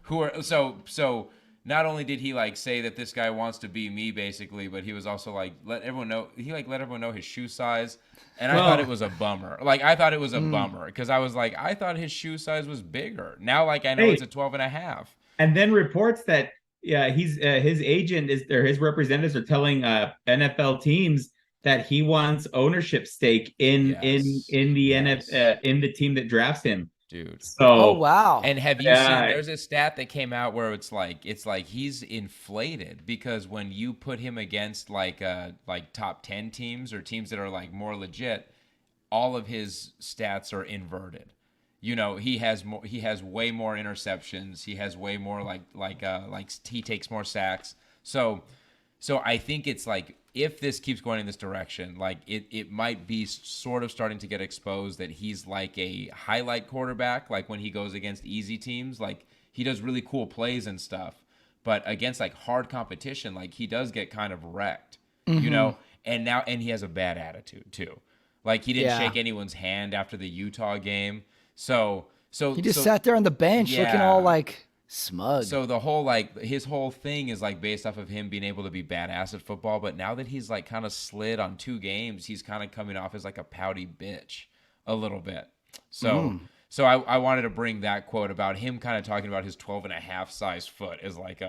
who are so not only did he like say that this guy wants to be me basically, but he was also like let everyone know his shoe size. And I thought it was a bummer. Like I thought it was a bummer because I was like, I thought his shoe size was bigger. Now like I know it's a 12.5. And then reports that he's his agent his representatives are telling NFL teams that he wants ownership stake in the NFL in the team that drafts him. Dude. So, oh wow. And have you seen there's a stat that came out where it's like he's inflated because when you put him against like top 10 teams or teams that are like more legit, all of his stats are inverted. He has way more interceptions, he has way more he takes more sacks. So I think it's like if this keeps going in this direction, like it might be sort of starting to get exposed that he's like a highlight quarterback. Like when he goes against easy teams, like he does really cool plays and stuff, but against like hard competition, like he does get kind of wrecked, and he has a bad attitude too. Like he didn't shake anyone's hand after the Utah game. So he just sat there on the bench looking all like smug. So the whole his whole thing is like based off of him being able to be badass at football, but now that he's like kind of slid on 2 games, he's kind of coming off as like a pouty bitch a little bit. So I wanted to bring that quote about him kind of talking about his 12.5 size foot is like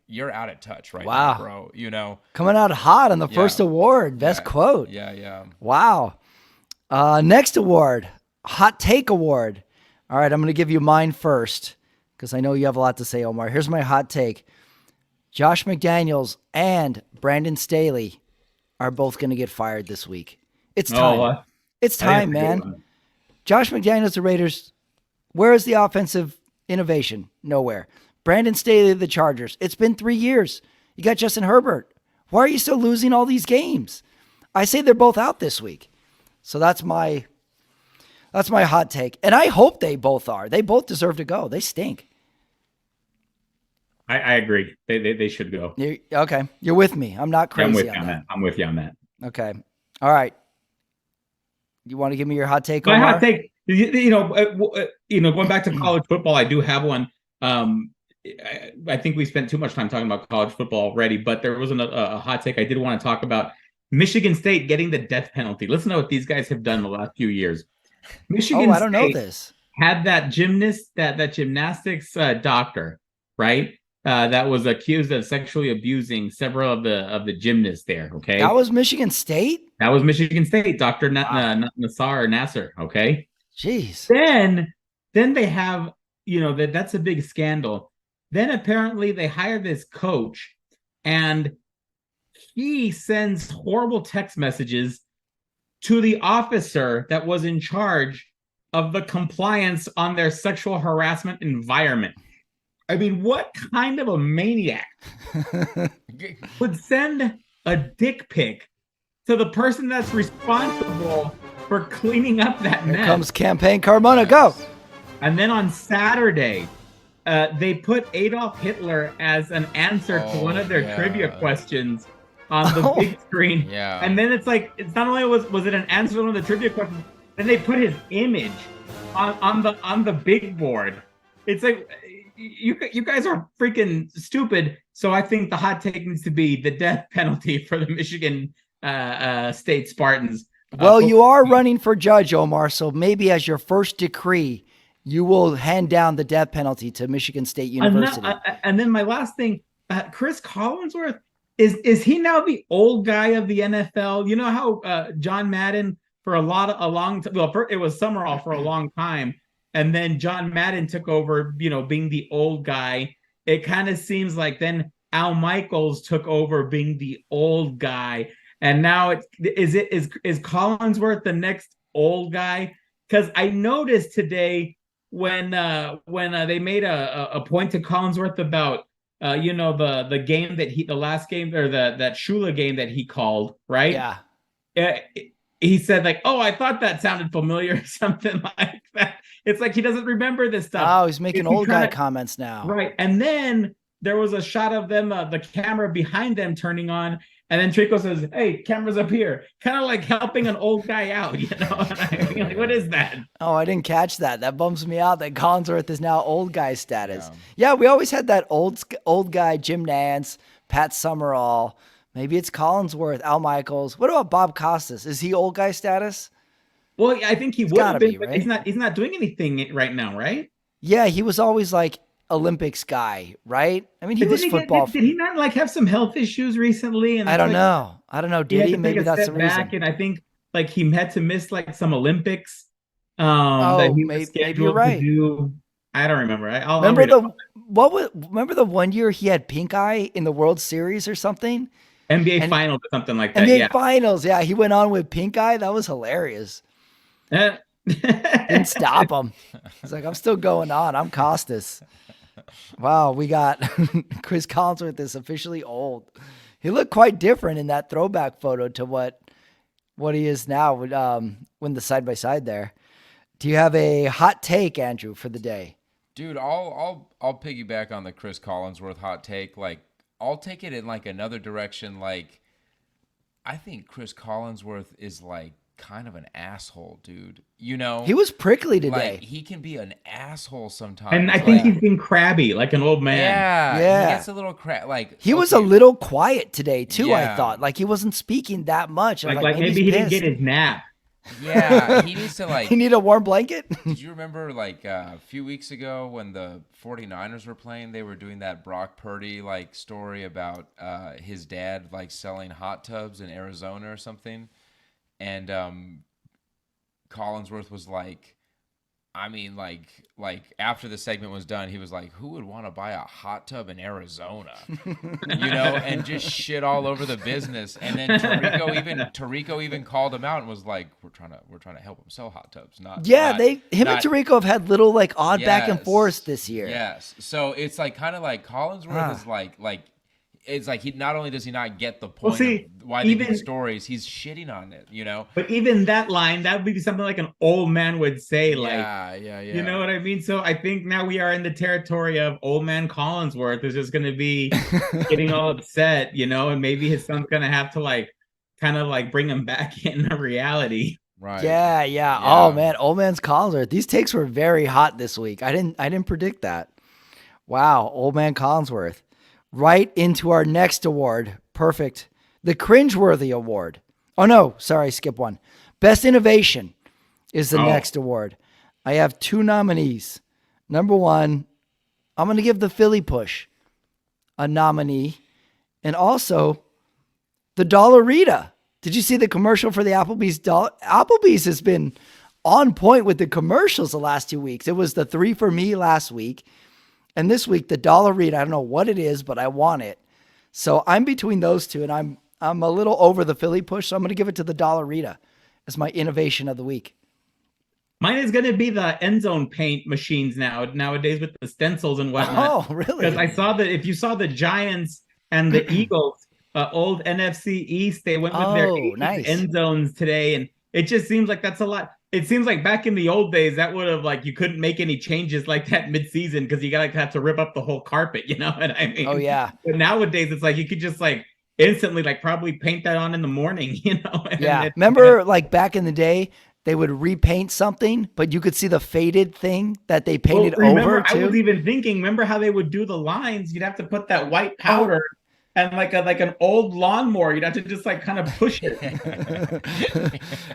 you're out of touch right now, bro. Coming out hot on the first award, best quote. Yeah. Wow. Next award, Hot Take Award. All right, I'm going to give you mine first because I know you have a lot to say, Omar. Here's my hot take. Josh McDaniels and Brandon Staley are both going to get fired this week. It's time. It's time, man. Josh McDaniels, the Raiders, where is the offensive innovation? Nowhere. Brandon Staley, the Chargers. It's been 3 years. You got Justin Herbert. Why are you still losing all these games? I say they're both out this week. So that's my hot take. And I hope they both are. They both deserve to go. They stink. I agree. They should go. Okay. You're with me. I'm not crazy on that. I'm with you on that. Okay. All right. You want to give me your hot take? My hot take, going back to college football, I do have one. I think we spent too much time talking about college football already, but there was a hot take I did want to talk about. Michigan State getting the death penalty. Listen to what these guys have done the last few years. Oh, Michigan I don't know State this. had that gymnastics doctor, right? That was accused of sexually abusing several of the gymnasts there. Okay, That was Michigan State? that was Michigan State, Doctor Wow. Nasser. Okay, Jeez. then they have that's a big scandal. Then apparently they hire this coach, and he sends horrible text messages to the officer that was in charge of the compliance on their sexual harassment environment. I mean, what kind of a maniac would send a dick pic to the person that's responsible for cleaning up that Here mess? comes campaign Carmona. Go. And then on Saturday, they put Adolf Hitler as an answer to one of their trivia questions on the big screen. Yeah. And then it's like, it's not only was it an answer to one of the trivia questions, then they put his image on the big board. It's like, you guys are freaking stupid. So I think the hot take needs to be the death penalty for the Michigan State Spartans. Well, you are running for judge, Omar, so maybe as your first decree, you will hand down the death penalty to Michigan State University. And then my last thing, Chris Collinsworth, is he now the old guy of the NFL? You know how John Madden for a long time, well, it was Summerall for a long time, and then John Madden took over, being the old guy. It kind of seems like then Al Michaels took over being the old guy, and now is Collinsworth the next old guy? Because I noticed today when they made a point to Collinsworth about the game that the last game, or that Shula game that he called, right? Yeah. He said like, "Oh, I thought that sounded familiar," or something like that. It's like he doesn't remember this stuff. Oh, he's making old guy comments now. Right. And then there was a shot of them, the camera behind them turning on, and then Trico says, "Hey, camera's up here," kind of like helping an old guy out, And I mean, like, what is that? Oh, I didn't catch that. That bums me out that Collinsworth is now old guy status. Yeah, we always had that old guy, Jim Nantz, Pat Summerall. Maybe it's Collinsworth, Al Michaels. What about Bob Costas? Is he old guy status? Well, I think he would have been, but right? he's not doing anything right now, right? Yeah, he was always like Olympics guy, right? I mean, he was football. Did he not like have some health issues recently? And I don't know. Did he? Maybe that's the reason. And I think like he had to miss like some Olympics. Oh, that he was maybe scheduled you're right. to do. I don't remember. Remember the one year he had pink eye in the World Series or something? NBA Finals or something like that. NBA Finals, yeah. He went on with pink eye. That was hilarious. Didn't stop him. He's like, I'm still going on. I'm Costas. Wow, we got Chris Collinsworth is officially old. He looked quite different in that throwback photo to what he is now when the side by side there. Do you have a hot take, Andrew, for the day? Dude, I'll piggyback on the Chris Collinsworth hot take. Like, I'll take it in like another direction. Like, I think Chris Collinsworth is like kind of an asshole, dude. He was prickly today. Like, he can be an asshole sometimes. And I think he's been crabby, like an old man. Yeah. He gets a little like he was a little quiet today too. I thought like he wasn't speaking that much. Like maybe he didn't get his nap. Yeah, he needs to like. He need a warm blanket. Did you remember like a few weeks ago when the 49ers were playing? They were doing that Brock Purdy like story about his dad like selling hot tubs in Arizona or something, and Collinsworth was like, I mean, like after the segment was done, he was like, "Who would want to buy a hot tub in Arizona?" And just shit all over the business. And then Tirico even called him out and was like, "We're trying to help him sell hot tubs." And Tirico have had little like odd back and forth this year. Yes, so it's like kind of like Collinsworth is like. It's like he not only does he not get the point of why they do stories, he's shitting on it, But even that line, that would be something like an old man would say, like, yeah. You know what I mean? So I think now we are in the territory of old man Collinsworth is just going to be getting all upset, and maybe his son's going to have to like, kind of like bring him back into reality. Right. Yeah. Oh man, old man's Collinsworth. These takes were very hot this week. I didn't predict that. Wow, old man Collinsworth. Right into our next award. Perfect. The cringeworthy award. Oh, no. Sorry, skip one. Best innovation is the next award. I have 2 nominees. Number 1, I'm going to give the Philly push a nominee. And also the Dollarita. Did you see the commercial for the Applebee's? Applebee's has been on point with the commercials the last 2 weeks. It was the 3 for Me last week. And this week, the Dollarita. I don't know what it is, but I want it. So I'm between those two, and I'm a little over the Philly push, so I'm going to give it to the Dollarita as my innovation of the week. Mine is going to be the end zone paint machines nowadays with the stencils and whatnot. Oh, really? Because I saw that if you saw the Giants and the Eagles, old NFC East, they went with their nice end zones today, and it just seems like that's a lot. It seems like back in the old days, that would have you couldn't make any changes like that mid-season because you gotta have to rip up the whole carpet, you know what I mean? Oh yeah. But nowadays, it's you could just instantly probably paint that on in the morning, you know? Yeah. Remember back in the day, they would repaint something, but you could see the faded thing that they painted over too. I was even thinking, remember how they would do the lines? You'd have to put that white powder and like an old lawnmower. You'd have to just kind of push it.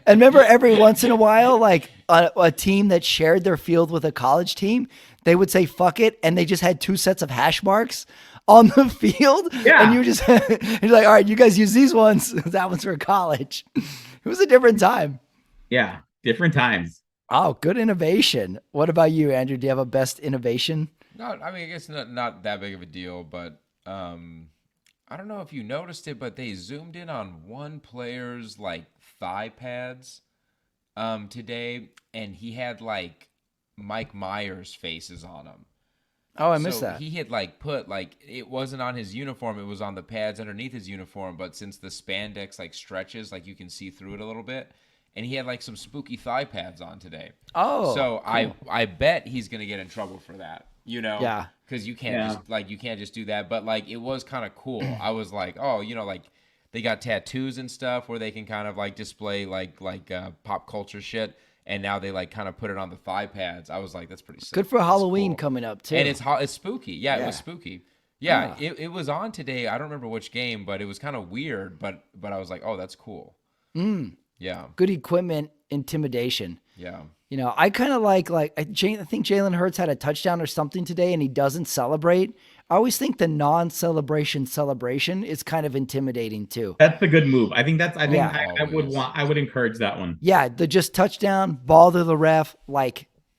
And remember every once in a while, a team that shared their field with a college team, they would say, fuck it. And they just had 2 sets of hash marks on the field. Yeah. And you're like, all right, you guys use these ones. That one's for college. It was a different time. Yeah, different times. Oh, good innovation. What about you, Andrew? Do you have a best innovation? I guess not that big of a deal, but I don't know if you noticed it, but they zoomed in on one player's thigh pads today, and he had Mike Myers faces on him. Oh, I missed that. He had put it wasn't on his uniform, it was on the pads underneath his uniform, but since the spandex stretches, you can see through it a little bit. And he had some spooky thigh pads on today. Oh, so cool. I bet he's gonna get in trouble for that. Yeah, because you can't just do that. But it was kind of cool. I was they got tattoos and stuff where they can kind of display pop culture shit. And now they kind of put it on the thigh pads. I was like, that's pretty sick. Good for Halloween coming up too. And it's spooky. Yeah, it was spooky. Yeah, it was on today. I don't remember which game, but it was kind of weird. But I was like, oh, that's cool. Yeah. Good equipment intimidation. Yeah. I kind of I think Jalen Hurts had a touchdown or something today and he doesn't celebrate. I always think the non-celebration celebration is kind of intimidating too. That's a good move. I think I would encourage that one. Yeah. The just touchdown, ball to the ref,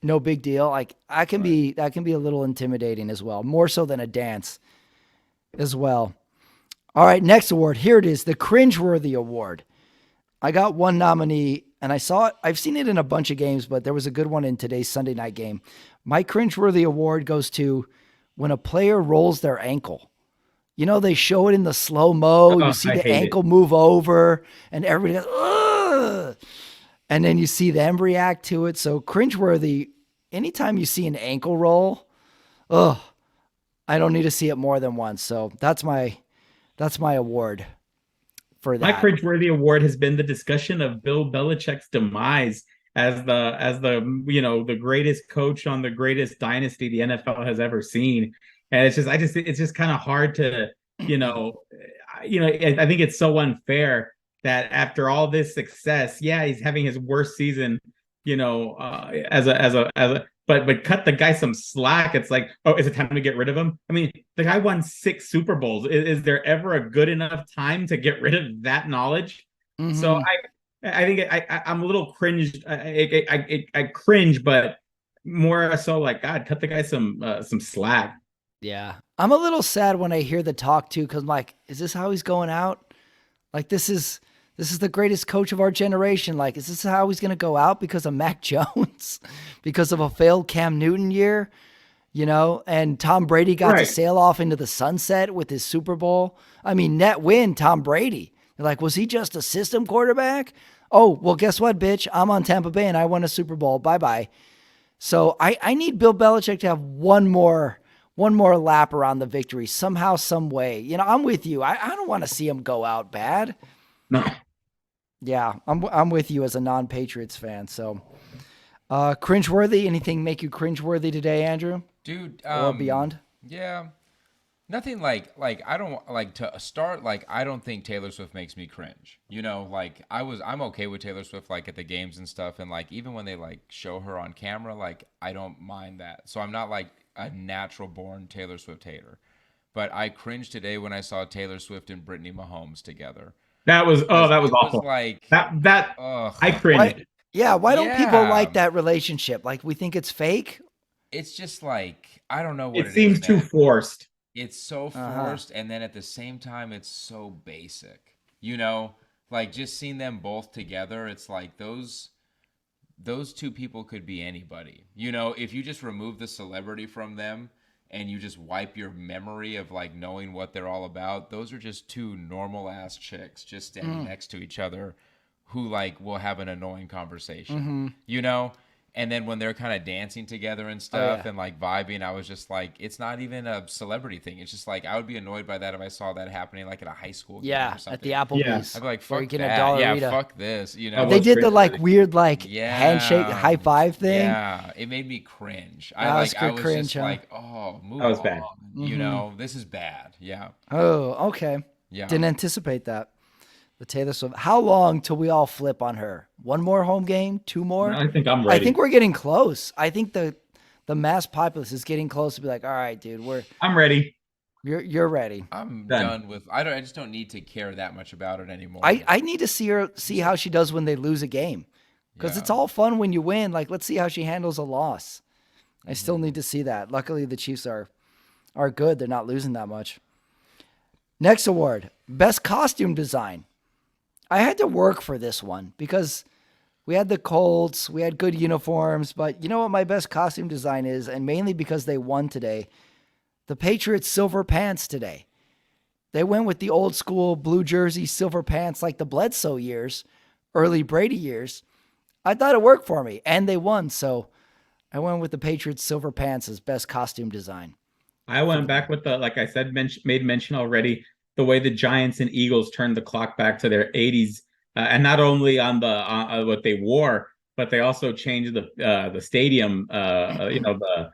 no big deal. That can be a little intimidating as well. More so than a dance as well. All right. Next award. Here it is. The cringeworthy award. I got one nominee, and I saw it. I've seen it in a bunch of games, but there was a good one in today's Sunday night game. My cringeworthy award goes to when a player rolls their ankle. They show it in the slow-mo. You see the ankle move over, and everybody goes, ugh! And then you see them react to it. So cringeworthy, anytime you see an ankle roll, I don't need to see it more than once. So that's my award. For that. My cringeworthy award has been the discussion of Bill Belichick's demise as the greatest coach on the greatest dynasty the NFL has ever seen. And it's just kind of hard to, I think it's so unfair that after all this success, he's having his worst season, but cut the guy some slack. It's is it time to get rid of him? I mean, the guy won 6 Super Bowls. Is there ever a good enough time to get rid of that knowledge? Mm-hmm. So I think I'm a little cringed. I cringe, but more so God, cut the guy some slack. Yeah, I'm a little sad when I hear the talk too, because is this how he's going out? This is the greatest coach of our generation. Is this how he's going to go out because of Mac Jones, because of a failed Cam Newton year, and Tom Brady got to sail off into the sunset with his Super Bowl. I mean, net win, Tom Brady. You're was he just a system quarterback? Oh, well, guess what, bitch? I'm on Tampa Bay and I won a Super Bowl. Bye-bye. So I need Bill Belichick to have one more lap around the victory somehow, some way. I'm with you. I don't want to see him go out bad. No. Yeah, I'm with you as a non-Patriots fan. So, cringeworthy. Anything make you cringeworthy today, Andrew? Dude, or beyond? Yeah. Nothing like I don't like to start like I don't think Taylor Swift makes me cringe. Like I'm okay with Taylor Swift like at the games and stuff, and like even when they like show her on camera, like I don't mind that. So I'm not like a natural born Taylor Swift hater. But I cringed today when I saw Taylor Swift and Brittany Mahomes together. That was Because that was it was awful. like That ugh. I Why? cringed. Yeah, why don't people Yeah. like that relationship? Like we think it's fake. It's just like I don't know what It it seems is, too man. forced. It's so Uh-huh. forced, and then at the same time it's so basic. Like just seeing them both together, it's like those two people could be anybody. If you just remove the celebrity from them and you just wipe your memory of like knowing what they're all about, those are just two normal ass chicks just standing next to each other who like will have an annoying conversation. And then when they're kind of dancing together and stuff yeah. and like vibing, I was just like, it's not even a celebrity thing. It's just like I would be annoyed by that if I saw that happening like at a high school game Yeah, or at the something. Yeah. Applebee's. I'd be like, where you fuck get a that. Yeah, dollarita. fuck this. That They was did the cringe. like weird like Yeah. handshake high five thing. Yeah, it made me cringe. That was I was cringe, just huh? like, oh, move That was on. bad. This is bad. Yeah, Oh, okay. yeah. Didn't anticipate that. The Taylor Swift. How long till we all flip on her? One more home game? Two more? I think I'm I ready. think we're getting close. I think the mass populace is getting close to be like, all right, dude, I'm ready. you're ready. I'm Done. done with. I just don't need to care that much about it anymore. I need to see how she does when they lose a game. Because it's Yeah. all fun when you win. Like, let's see how she handles a loss. I still need to see that. Luckily, the Chiefs are good. They're not losing that much. Next award, Best Costume Design. I had to work for this one because we had the Colts, we had good uniforms, but you know what my best costume design is? And mainly because they won today, the Patriots silver pants today. They went with the old school blue jersey, silver pants like the Bledsoe years, early Brady years. I thought it worked for me, and they won, so I went with the Patriots silver pants as best costume design. I went back with the, like I said, made mention already, the way the Giants and Eagles turned the clock back to their 80s, and not only on the what they wore, but they also changed the stadium, the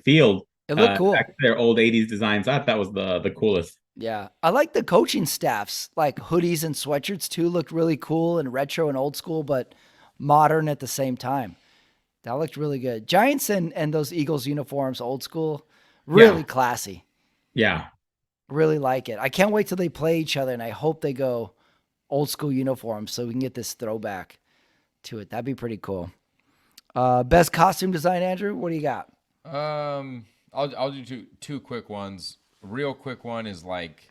field, It looked back cool. to their old 80s designs. I thought that was the coolest. Yeah. I like the coaching staffs, like hoodies and sweatshirts too, looked really cool and retro and old school, but modern at the same time. That looked really good. Giants and those Eagles uniforms, old school, really Yeah. classy. Yeah. Really like it. I can't wait till they play each other, and I hope they go old school uniforms so we can get this throwback to it. That'd be pretty cool. Best costume design, Andrew? What do you got? I'll do two quick ones. Real quick one is like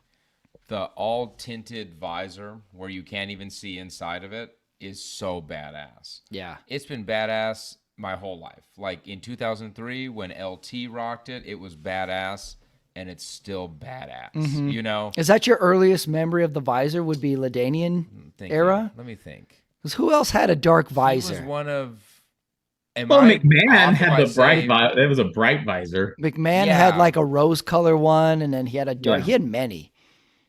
the all tinted visor where you can't even see inside of it is so badass. Yeah. It's been badass my whole life. Like in 2003 when LT rocked it, it was badass and it's still badass. Is that your earliest memory of the visor would be Ladanian Thinking. era? Let me think. 'Cause who else had a dark He visor? was one of. Am Well, I McMahon off if had I the bright. say- There was a bright visor. McMahon Yeah. had like a rose color one, and then he had a dark. Yeah. He had many.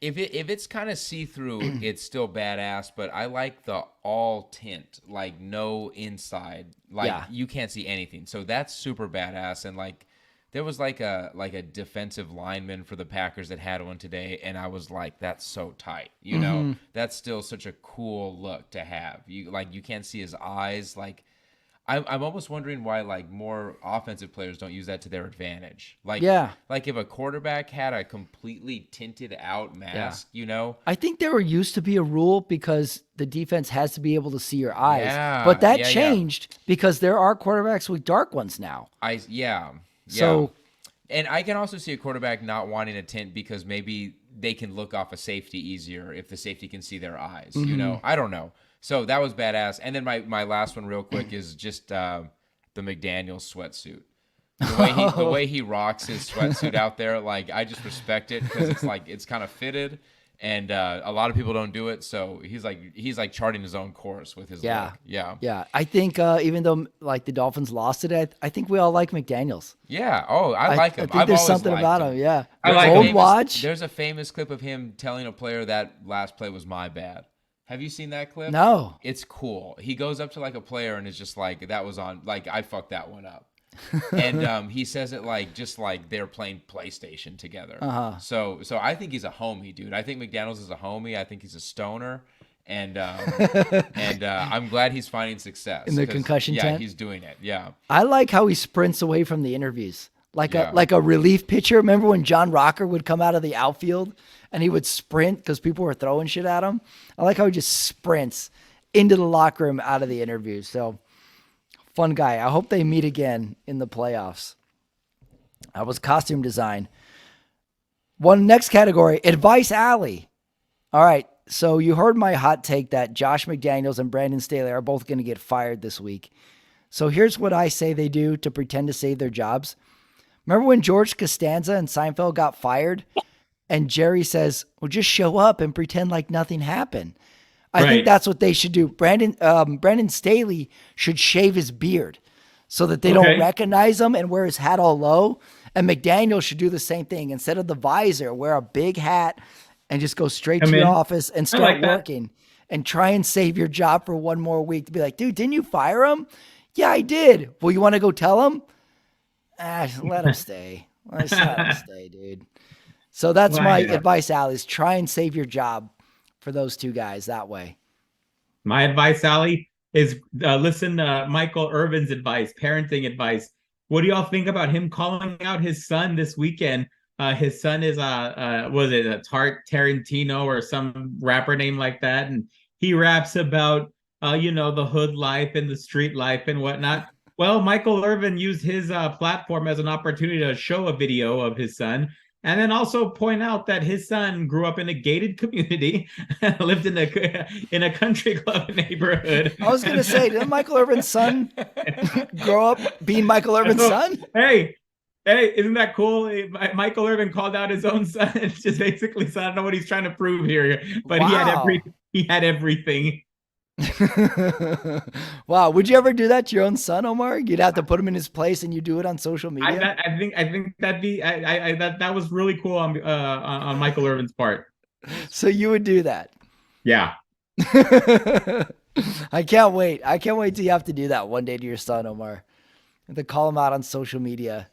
If it's kind of see through, it's still badass. But I like the all tint, like no inside, like Yeah. you can't see anything. So that's super badass. And like there was like a defensive lineman for the Packers that had one today, and I was like, that's so tight. That's still such a cool look to have. You can't see his eyes. Like I'm almost wondering why like more offensive players don't use that to their advantage. Like Yeah. like if a quarterback had a completely tinted out mask, I think there used to be a rule because the defense has to be able to see your eyes. Yeah, But that yeah, yeah. changed because there are quarterbacks with dark ones now. Yeah. So- and I can also see a quarterback not wanting a tint because maybe they can look off a safety easier if the safety can see their eyes. I don't know. So that was badass. And then my last one real quick is just the McDaniels sweatsuit. The way he rocks his sweatsuit out there, like I just respect it because it's like it's kind of fitted, and a lot of people don't do it. So he's like charting his own course with his Yeah. look. Yeah. Yeah. I think even though like the Dolphins lost it, I think we all like McDaniels. Yeah. Oh, I like him. I think there's something about him. Yeah. I like Gold him. watch. There's a famous clip of him telling a player that last play was my bad. Have you seen that clip? No. It's cool. He goes up to like a player and is just like, that was on, like, I fucked that one up. And he says it like just like they're playing PlayStation together. So I think he's a homie, dude. I think McDaniels is a homie. I think he's a stoner, and I'm glad he's finding success In the concussion yeah, tent? he's doing it. Yeah, I like how he sprints away from the interviews. Like Yeah. a relief pitcher. Remember when John Rocker would come out of the outfield and he would sprint because people were throwing shit at him? I like how he just sprints into the locker room out of the interview. So fun guy. I hope they meet again in the playoffs. That was costume design. One next category, Advice Alley. All right. So you heard my hot take that Josh McDaniels and Brandon Staley are both going to get fired this week. So here's what I say they do to pretend to save their jobs. Remember when George Costanza and Seinfeld got fired and Jerry says, well, just show up and pretend like nothing happened. I think that's what they should do. Brandon Staley should shave his beard so that they don't recognize him and wear his hat all low. And McDaniel should do the same thing. Instead of the visor, wear a big hat and just go straight to your office and start working and try and save your job for one more week to be like, dude, didn't you fire him? Yeah, I did. Well, you want to go tell him? Let him stay. Let's let him stay, dude. So that's my advice, Al, is try and save your job for those two guys that way. My advice, Allie, is listen to Michael Irvin's advice, parenting advice. What do y'all think about him calling out his son this weekend? His son is was it a Tarantino or some rapper name like that, and he raps about the hood life and the street life and whatnot. Well, Michael Irvin used his platform as an opportunity to show a video of his son, and then also point out that his son grew up in a gated community, lived in a country club neighborhood. I was gonna say, didn't Michael Irvin's son grow up being Michael Irvin's son? Hey, isn't that cool? Michael Irvin called out his own son. It's just basically, so I don't know what he's trying to prove here, but he had everything. Wow, would you ever do that to your own son, Omar? You'd have to put him in his place, and you do it on social media. I think that'd be that was really cool on Michael Irvin's part. So you would do that? Yeah. I can't wait. I can't wait till you have to do that one day to your son, Omar. And to call him out on social media,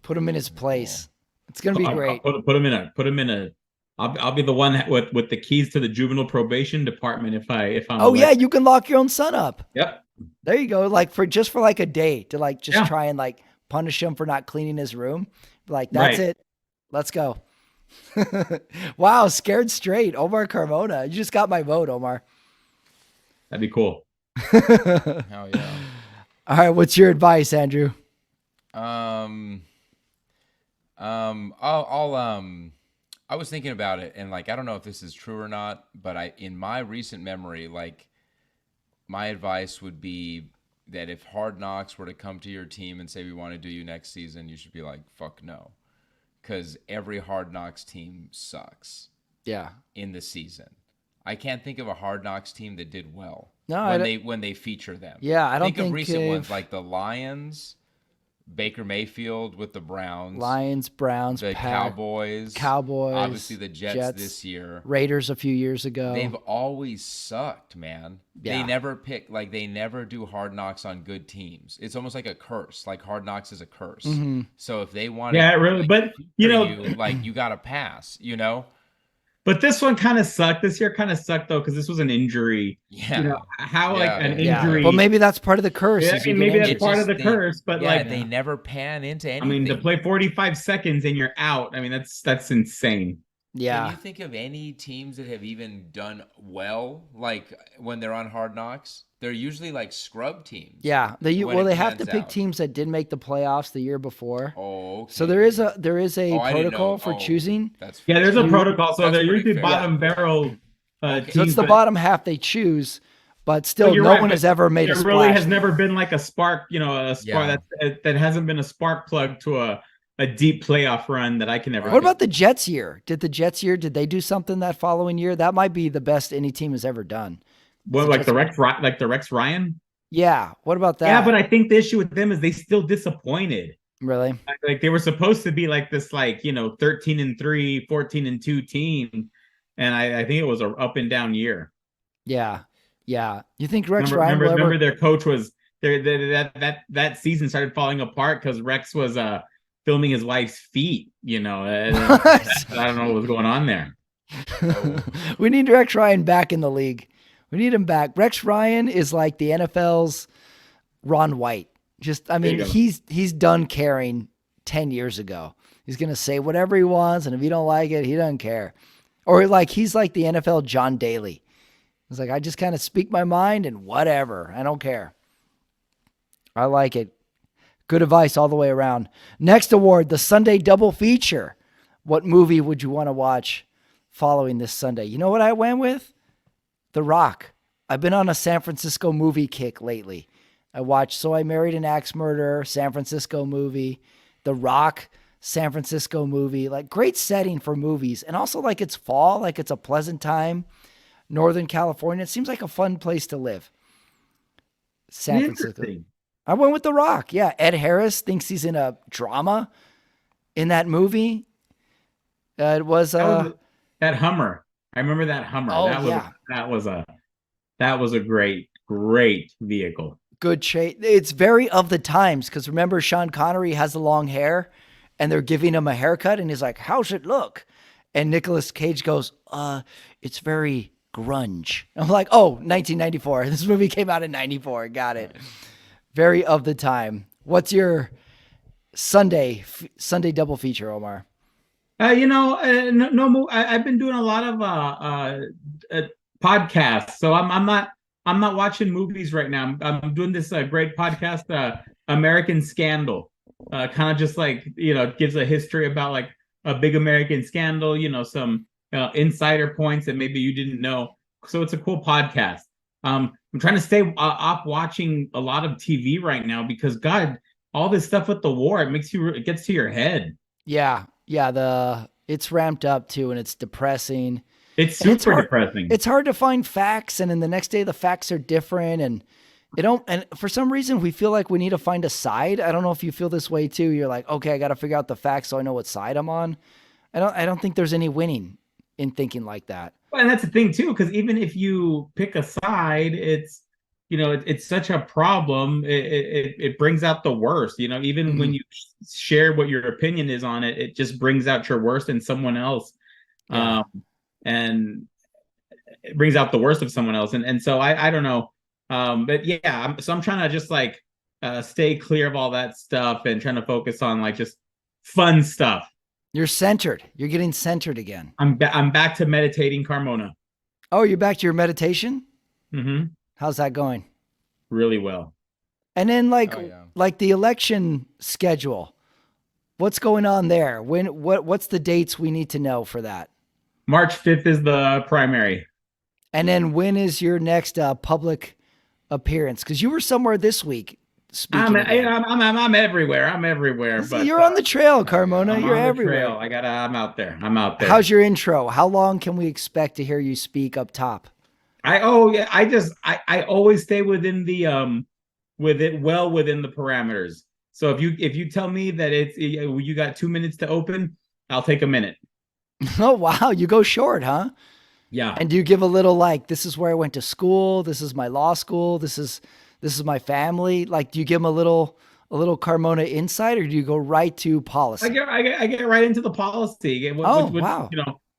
put him in his place. It's gonna be great. Put him in a. I'll be the one with the keys to the juvenile probation department if I'm. Oh yeah, you can lock your own son up. Yep. There you go. Like for like a day to try and punish him for not cleaning his room. Like that's it. Let's go. Wow, scared straight. Omar Carmona. You just got my vote, Omar. That'd be cool. Hell yeah. All right, what's your advice, Andrew? I was thinking about it, and I don't know if this is true or not, but in my recent memory, my advice would be that if Hard Knocks were to come to your team and say we want to do you next season, you should be like, fuck no, because every Hard Knocks team sucks. Yeah. In the season, I can't think of a Hard Knocks team that did well. No, when they feature them. Yeah, I don't think of recent ones like the Lions. Baker Mayfield with the Browns. Lions, Browns, the Cowboys. Obviously the Jets this year. Raiders a few years ago. They've always sucked, man. Yeah. They never they never do Hard Knocks on good teams. It's almost like a curse. Like Hard Knocks is a curse. Mm-hmm. So if they want really, but you got to pass, But this one kind of sucked. This year kind of sucked though, because this was an injury. Yeah. An injury. But maybe that's part of the curse. Yeah, maybe that's part of the curse. But they never pan into anything. I mean, to play 45 seconds and you're out. I mean, that's insane. Yeah. Can you think of any teams that have even done well, when they're on Hard Knocks? They're usually scrub teams. Yeah, they have to pick teams that did make the playoffs the year before. Oh, okay. So there is a protocol for choosing. There's a protocol. So they're usually bottom barrel. Teams, so it's the bottom half they choose, but still, no one has ever made a splash. There really has never been a spark. A spark that hasn't been a spark plug to a deep playoff run that I can ever. What about the Jets year? Did they do something that following year? That might be the best any team has ever done. Well, the Rex Ryan? Yeah. What about that? Yeah, but I think the issue with them is they still disappointed. Really? They were supposed to be this 13-3, 14-2 team, and I think it was an up and down year. Yeah. Yeah. You think Rex Ryan remember their coach was that season started falling apart because Rex was filming his wife's feet. I don't know what was going on there. We need Rex Ryan back in the league. We need him back. Rex Ryan is like the NFL's Ron White. I mean, he's done caring 10 years ago. He's going to say whatever he wants, and if you don't like it, he doesn't care. Or he's like the NFL John Daly. He's like, I just kind of speak my mind and whatever. I don't care. I like it. Good advice all the way around. Next award, the Sunday double feature. What movie would you want to watch following this Sunday? You know what I went with? The Rock. I've been on a San Francisco movie kick lately. I watched So I Married an Axe Murderer, San Francisco movie, The Rock, San Francisco movie. Like, great setting for movies. And also, like, it's fall, like it's a pleasant time. Northern California. It seems like a fun place to live. San Francisco. I went with The Rock. Yeah. Ed Harris thinks he's in a drama in that movie. It was that Hummer. I remember that Hummer. Oh, that was a great vehicle. Good chase. It's very of the times because remember Sean Connery has the long hair and they're giving him a haircut and he's like, how's it look? And Nicolas Cage goes, it's very grunge. I'm like, oh, 1994. This movie came out in 94. Got it. Very of the time. What's your Sunday double feature, Omar? I've been doing a lot of podcasts, so I'm not watching movies right now. I'm doing this great podcast, American Scandal. Kind of just like gives a history about like a big American scandal. Some insider points that maybe you didn't know. So it's a cool podcast. I'm trying to stay off watching a lot of TV right now because God, all this stuff with the war, it gets to your head. Yeah. It's ramped up too, and it's depressing. It's super depressing. It's hard to find facts, and then the next day the facts are different, and and for some reason we feel like we need to find a side. I don't know if you feel this way too. You're like, okay, I got to figure out the facts so I know what side I'm on. I don't think there's any winning in thinking like that. Well, and that's the thing too, because even if you pick a side, it's such a problem. It brings out the worst. Even when you share what your opinion is on it, it just brings out your worst in someone else, and it brings out the worst of someone else. And so I don't know, but yeah, I'm trying to just like stay clear of all that stuff and trying to focus on like just fun stuff. You're centered. You're getting centered again. I'm back to meditating, Carmona. Oh, you're back to your meditation? Mm-hmm. How's that going? Really well. And then like the election schedule, what's going on there? What's the dates we need to know for that? March 5th is the primary. And then when is your next public appearance? Because you were somewhere this week. I'm everywhere. I'm everywhere. But you're on the trail, Carmona. You're everywhere. I'm out there. How's your intro? How long can we expect to hear you speak up top? I always stay within the within the parameters. So if you tell me that you got 2 minutes to open, I'll take a minute. Oh wow, you go short, huh? Yeah. And do you give a little like, this is where I went to school, this is my law school, this is my family? Like, do you give them a little Carmona insight, or do you go right to policy? I get right into the policy. Wow.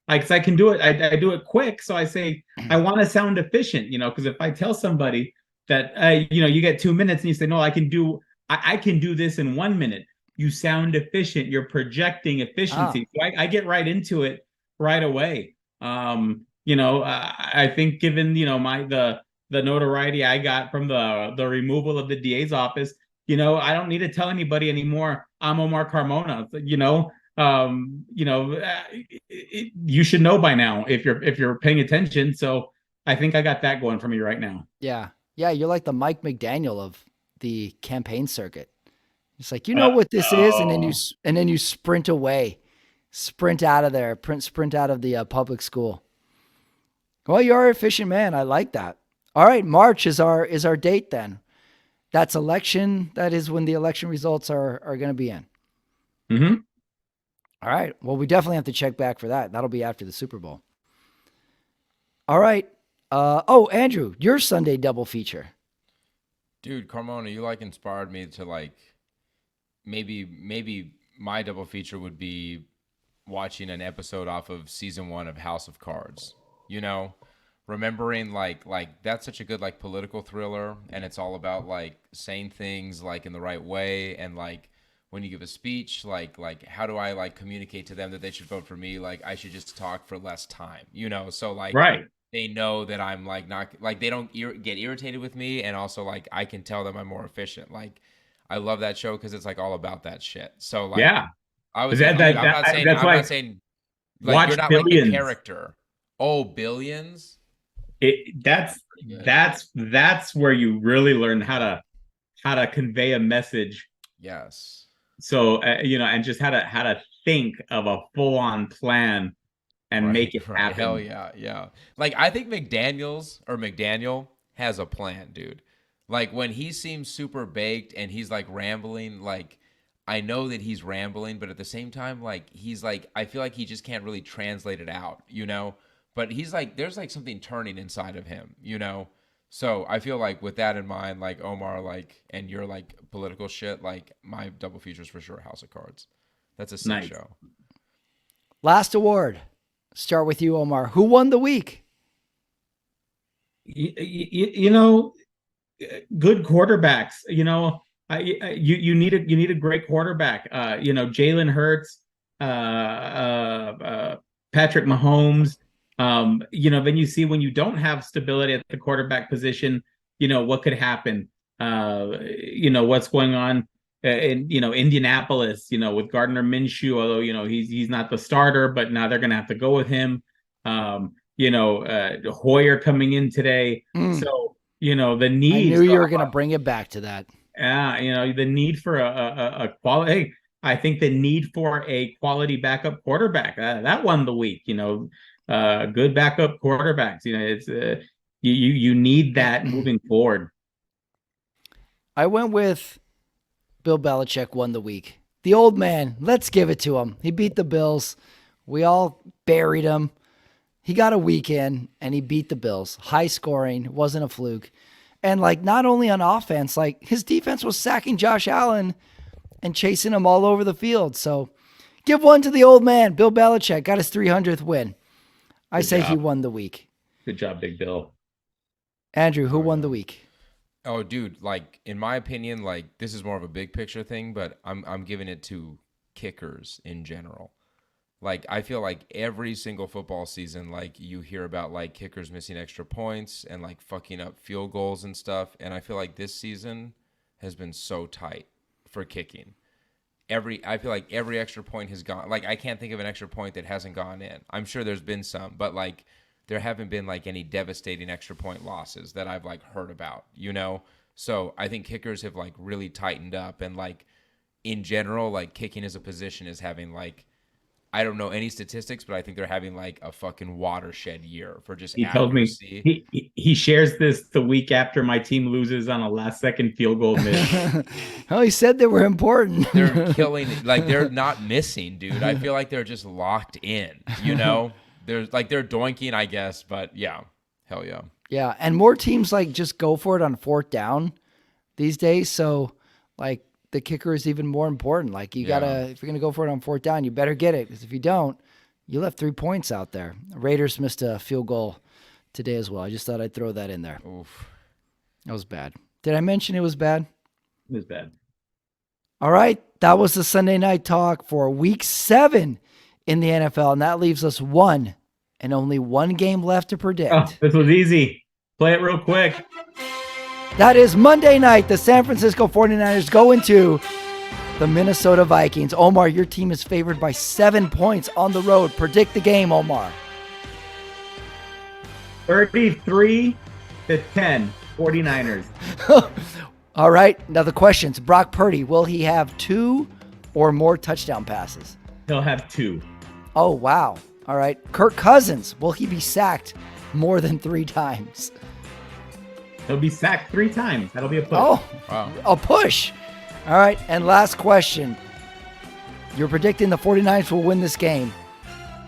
Like, I can do it. I do it quick. So I say, I want to sound efficient, because if I tell somebody that, you get 2 minutes and you say, no, I can do this in 1 minute. You sound efficient. You're projecting efficiency. So I get right into it right away. I think given, the notoriety I got from the removal of the DA's office, I don't need to tell anybody anymore. I'm Omar Carmona. You should know by now if you're paying attention. So I think I got that going for me right now. Yeah. You're like the Mike McDaniel of the campaign circuit. It's like, what this is. And then you sprint away, sprint out of there, sprint out of the public school. Well, you are an efficient man. I like that. All right. March is our date then. That's election. That is when the election results are going to be in. Mm-hmm. All right. Well, we definitely have to check back for that. That'll be after the Super Bowl. All right. Andrew, your Sunday double feature. Dude, Carmona, you like inspired me to like maybe my double feature would be watching an episode off of season 1 of House of Cards. You know, remembering like that's such a good like political thriller, and it's all about like saying things like in the right way, and like when you give a speech, like how do I like communicate to them that they should vote for me? Like I should just talk for less time, you know? So like Right. they know that I'm like not like they don't get irritated with me, and also like I can tell them I'm more efficient. Like I love that show because it's like all about that shit. So like Yeah. I was, That, dude. that, that, that's I'm why not saying like you're watch not like the Billions. character. Oh, Billions. That's Pretty good. that's where you really learn how to convey a message. Yes. So and just how to think of a full on plan and make Right. it Right. Hell happen. yeah. Yeah. Like I think McDaniel has a plan, dude. Like when he seems super baked and he's like rambling, like I know that he's rambling, but at the same time, like he's like I feel like he just can't really translate it out, you know? But he's like there's like something turning inside of him, you know? So I feel like with that in mind, like Omar, like and your like political shit, like my double features for sure House of Cards. That's a sick Nice. show. Last award. Start with you, Omar. Who won the week? You know, good quarterbacks. You need a great quarterback. Jalen Hurts, Patrick Mahomes. Then you see when you don't have stability at the quarterback position, what could happen. What's going on in Indianapolis. With Gardner Minshew, although he's not the starter, but now they're gonna have to go with him. Hoyer coming in today, so the need. I knew you were going to bring it back to that. The need for a quality. Hey, I think the need for a quality backup quarterback that won the week. Good backup quarterbacks. It's you need that moving forward. I went with Bill Belichick won the week. The old man, let's give it to him. He beat the Bills. We all buried him. He got a weekend and he beat the Bills. High scoring, wasn't a fluke. And like not only on offense, like his defense was sacking Josh Allen and chasing him all over the field. So give one to the old man. Bill Belichick got his 300th win. I say he won the week. Good job, Big Bill. Andrew, who won the week? Oh, dude, like in my opinion, like this is more of a big picture thing, but I'm giving it to kickers in general. Like I feel like every single football season, like you hear about like kickers missing extra points and like fucking up field goals and stuff, and I feel like this season has been so tight for kicking. I feel like every extra point has gone. Like I can't think of an extra point that hasn't gone in. I'm sure there's been some, but like there haven't been like any devastating extra point losses that I've like heard about, So I think kickers have like really tightened up, and like in general, like kicking as a position is having like, I don't know any statistics, but I think they're having like a fucking watershed year for just He accuracy. told me he shares this the week after my team loses on a last second field goal miss. Oh, he said they were important. They're killing it. Like they're not missing, dude. I feel like they're just locked in, They're doinking, I guess, but yeah. Hell yeah. Yeah, and more teams like just go for it on fourth down these days. So like the kicker is even more important. Like you gotta, if you're gonna go for it on fourth down, you better get it. Because if you don't, you left 3 points out there. Raiders missed a field goal today as well. I just thought I'd throw that in there. Oof. That was bad. Did I mention it was bad? It was bad. All right, that was the Sunday Night Talk for Week 7 in the NFL, and that leaves us one and only one game left to predict. Oh, this was easy. Play it real quick. That is Monday night. The San Francisco 49ers go into the Minnesota Vikings. Omar, your team is favored by 7 points on the road. Predict the game, Omar. 33-10, 49ers. All right, now the questions. Brock Purdy, will he have 2 or more touchdown passes? He'll have 2. Oh, wow. All right. Kirk Cousins, will he be sacked more than 3 times? He'll be sacked 3 times. That'll be a push. Oh, Wow. a push. All right, and last question. You're predicting the 49ers will win this game.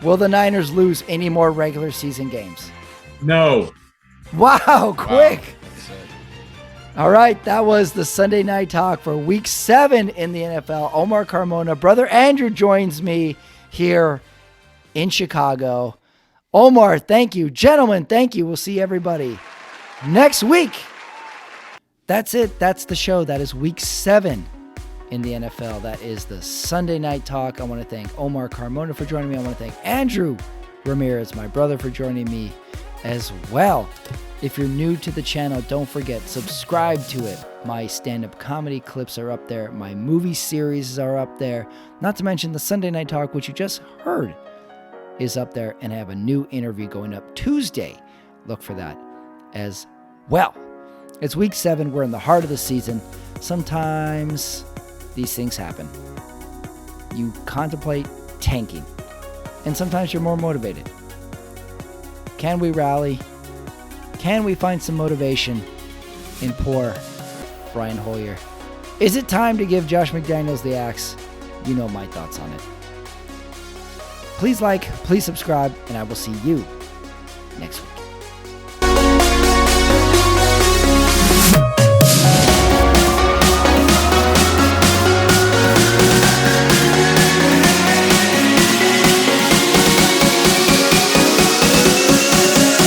Will the Niners lose any more regular season games? No. Wow, quick. That's it. All right, that was the Sunday Night Talk for Week 7 in the NFL. Omar Carmona, brother Andrew joins me here in Chicago. Omar, thank you. Gentlemen, thank you. We'll see everybody next week. That's it. That's the show. That is Week 7 in the NFL. That is the Sunday Night Talk. I want to thank Omar Carmona for joining me. I want to thank Andrew Ramirez, my brother, for joining me as well. If you're new to the channel, don't forget, subscribe to it. My stand-up comedy clips are up there. My movie series are up there. Not to mention the Sunday Night Talk, which you just heard, is up there. And I have a new interview going up Tuesday. Look for that as well. It's Week 7. We're in the heart of the season. Sometimes these things happen. You contemplate tanking. And sometimes you're more motivated. Can we rally? Can we find some motivation in poor Brian Hoyer? Is it time to give Josh McDaniels the axe? You know my thoughts on it. Please like, please subscribe, and I will see you next week.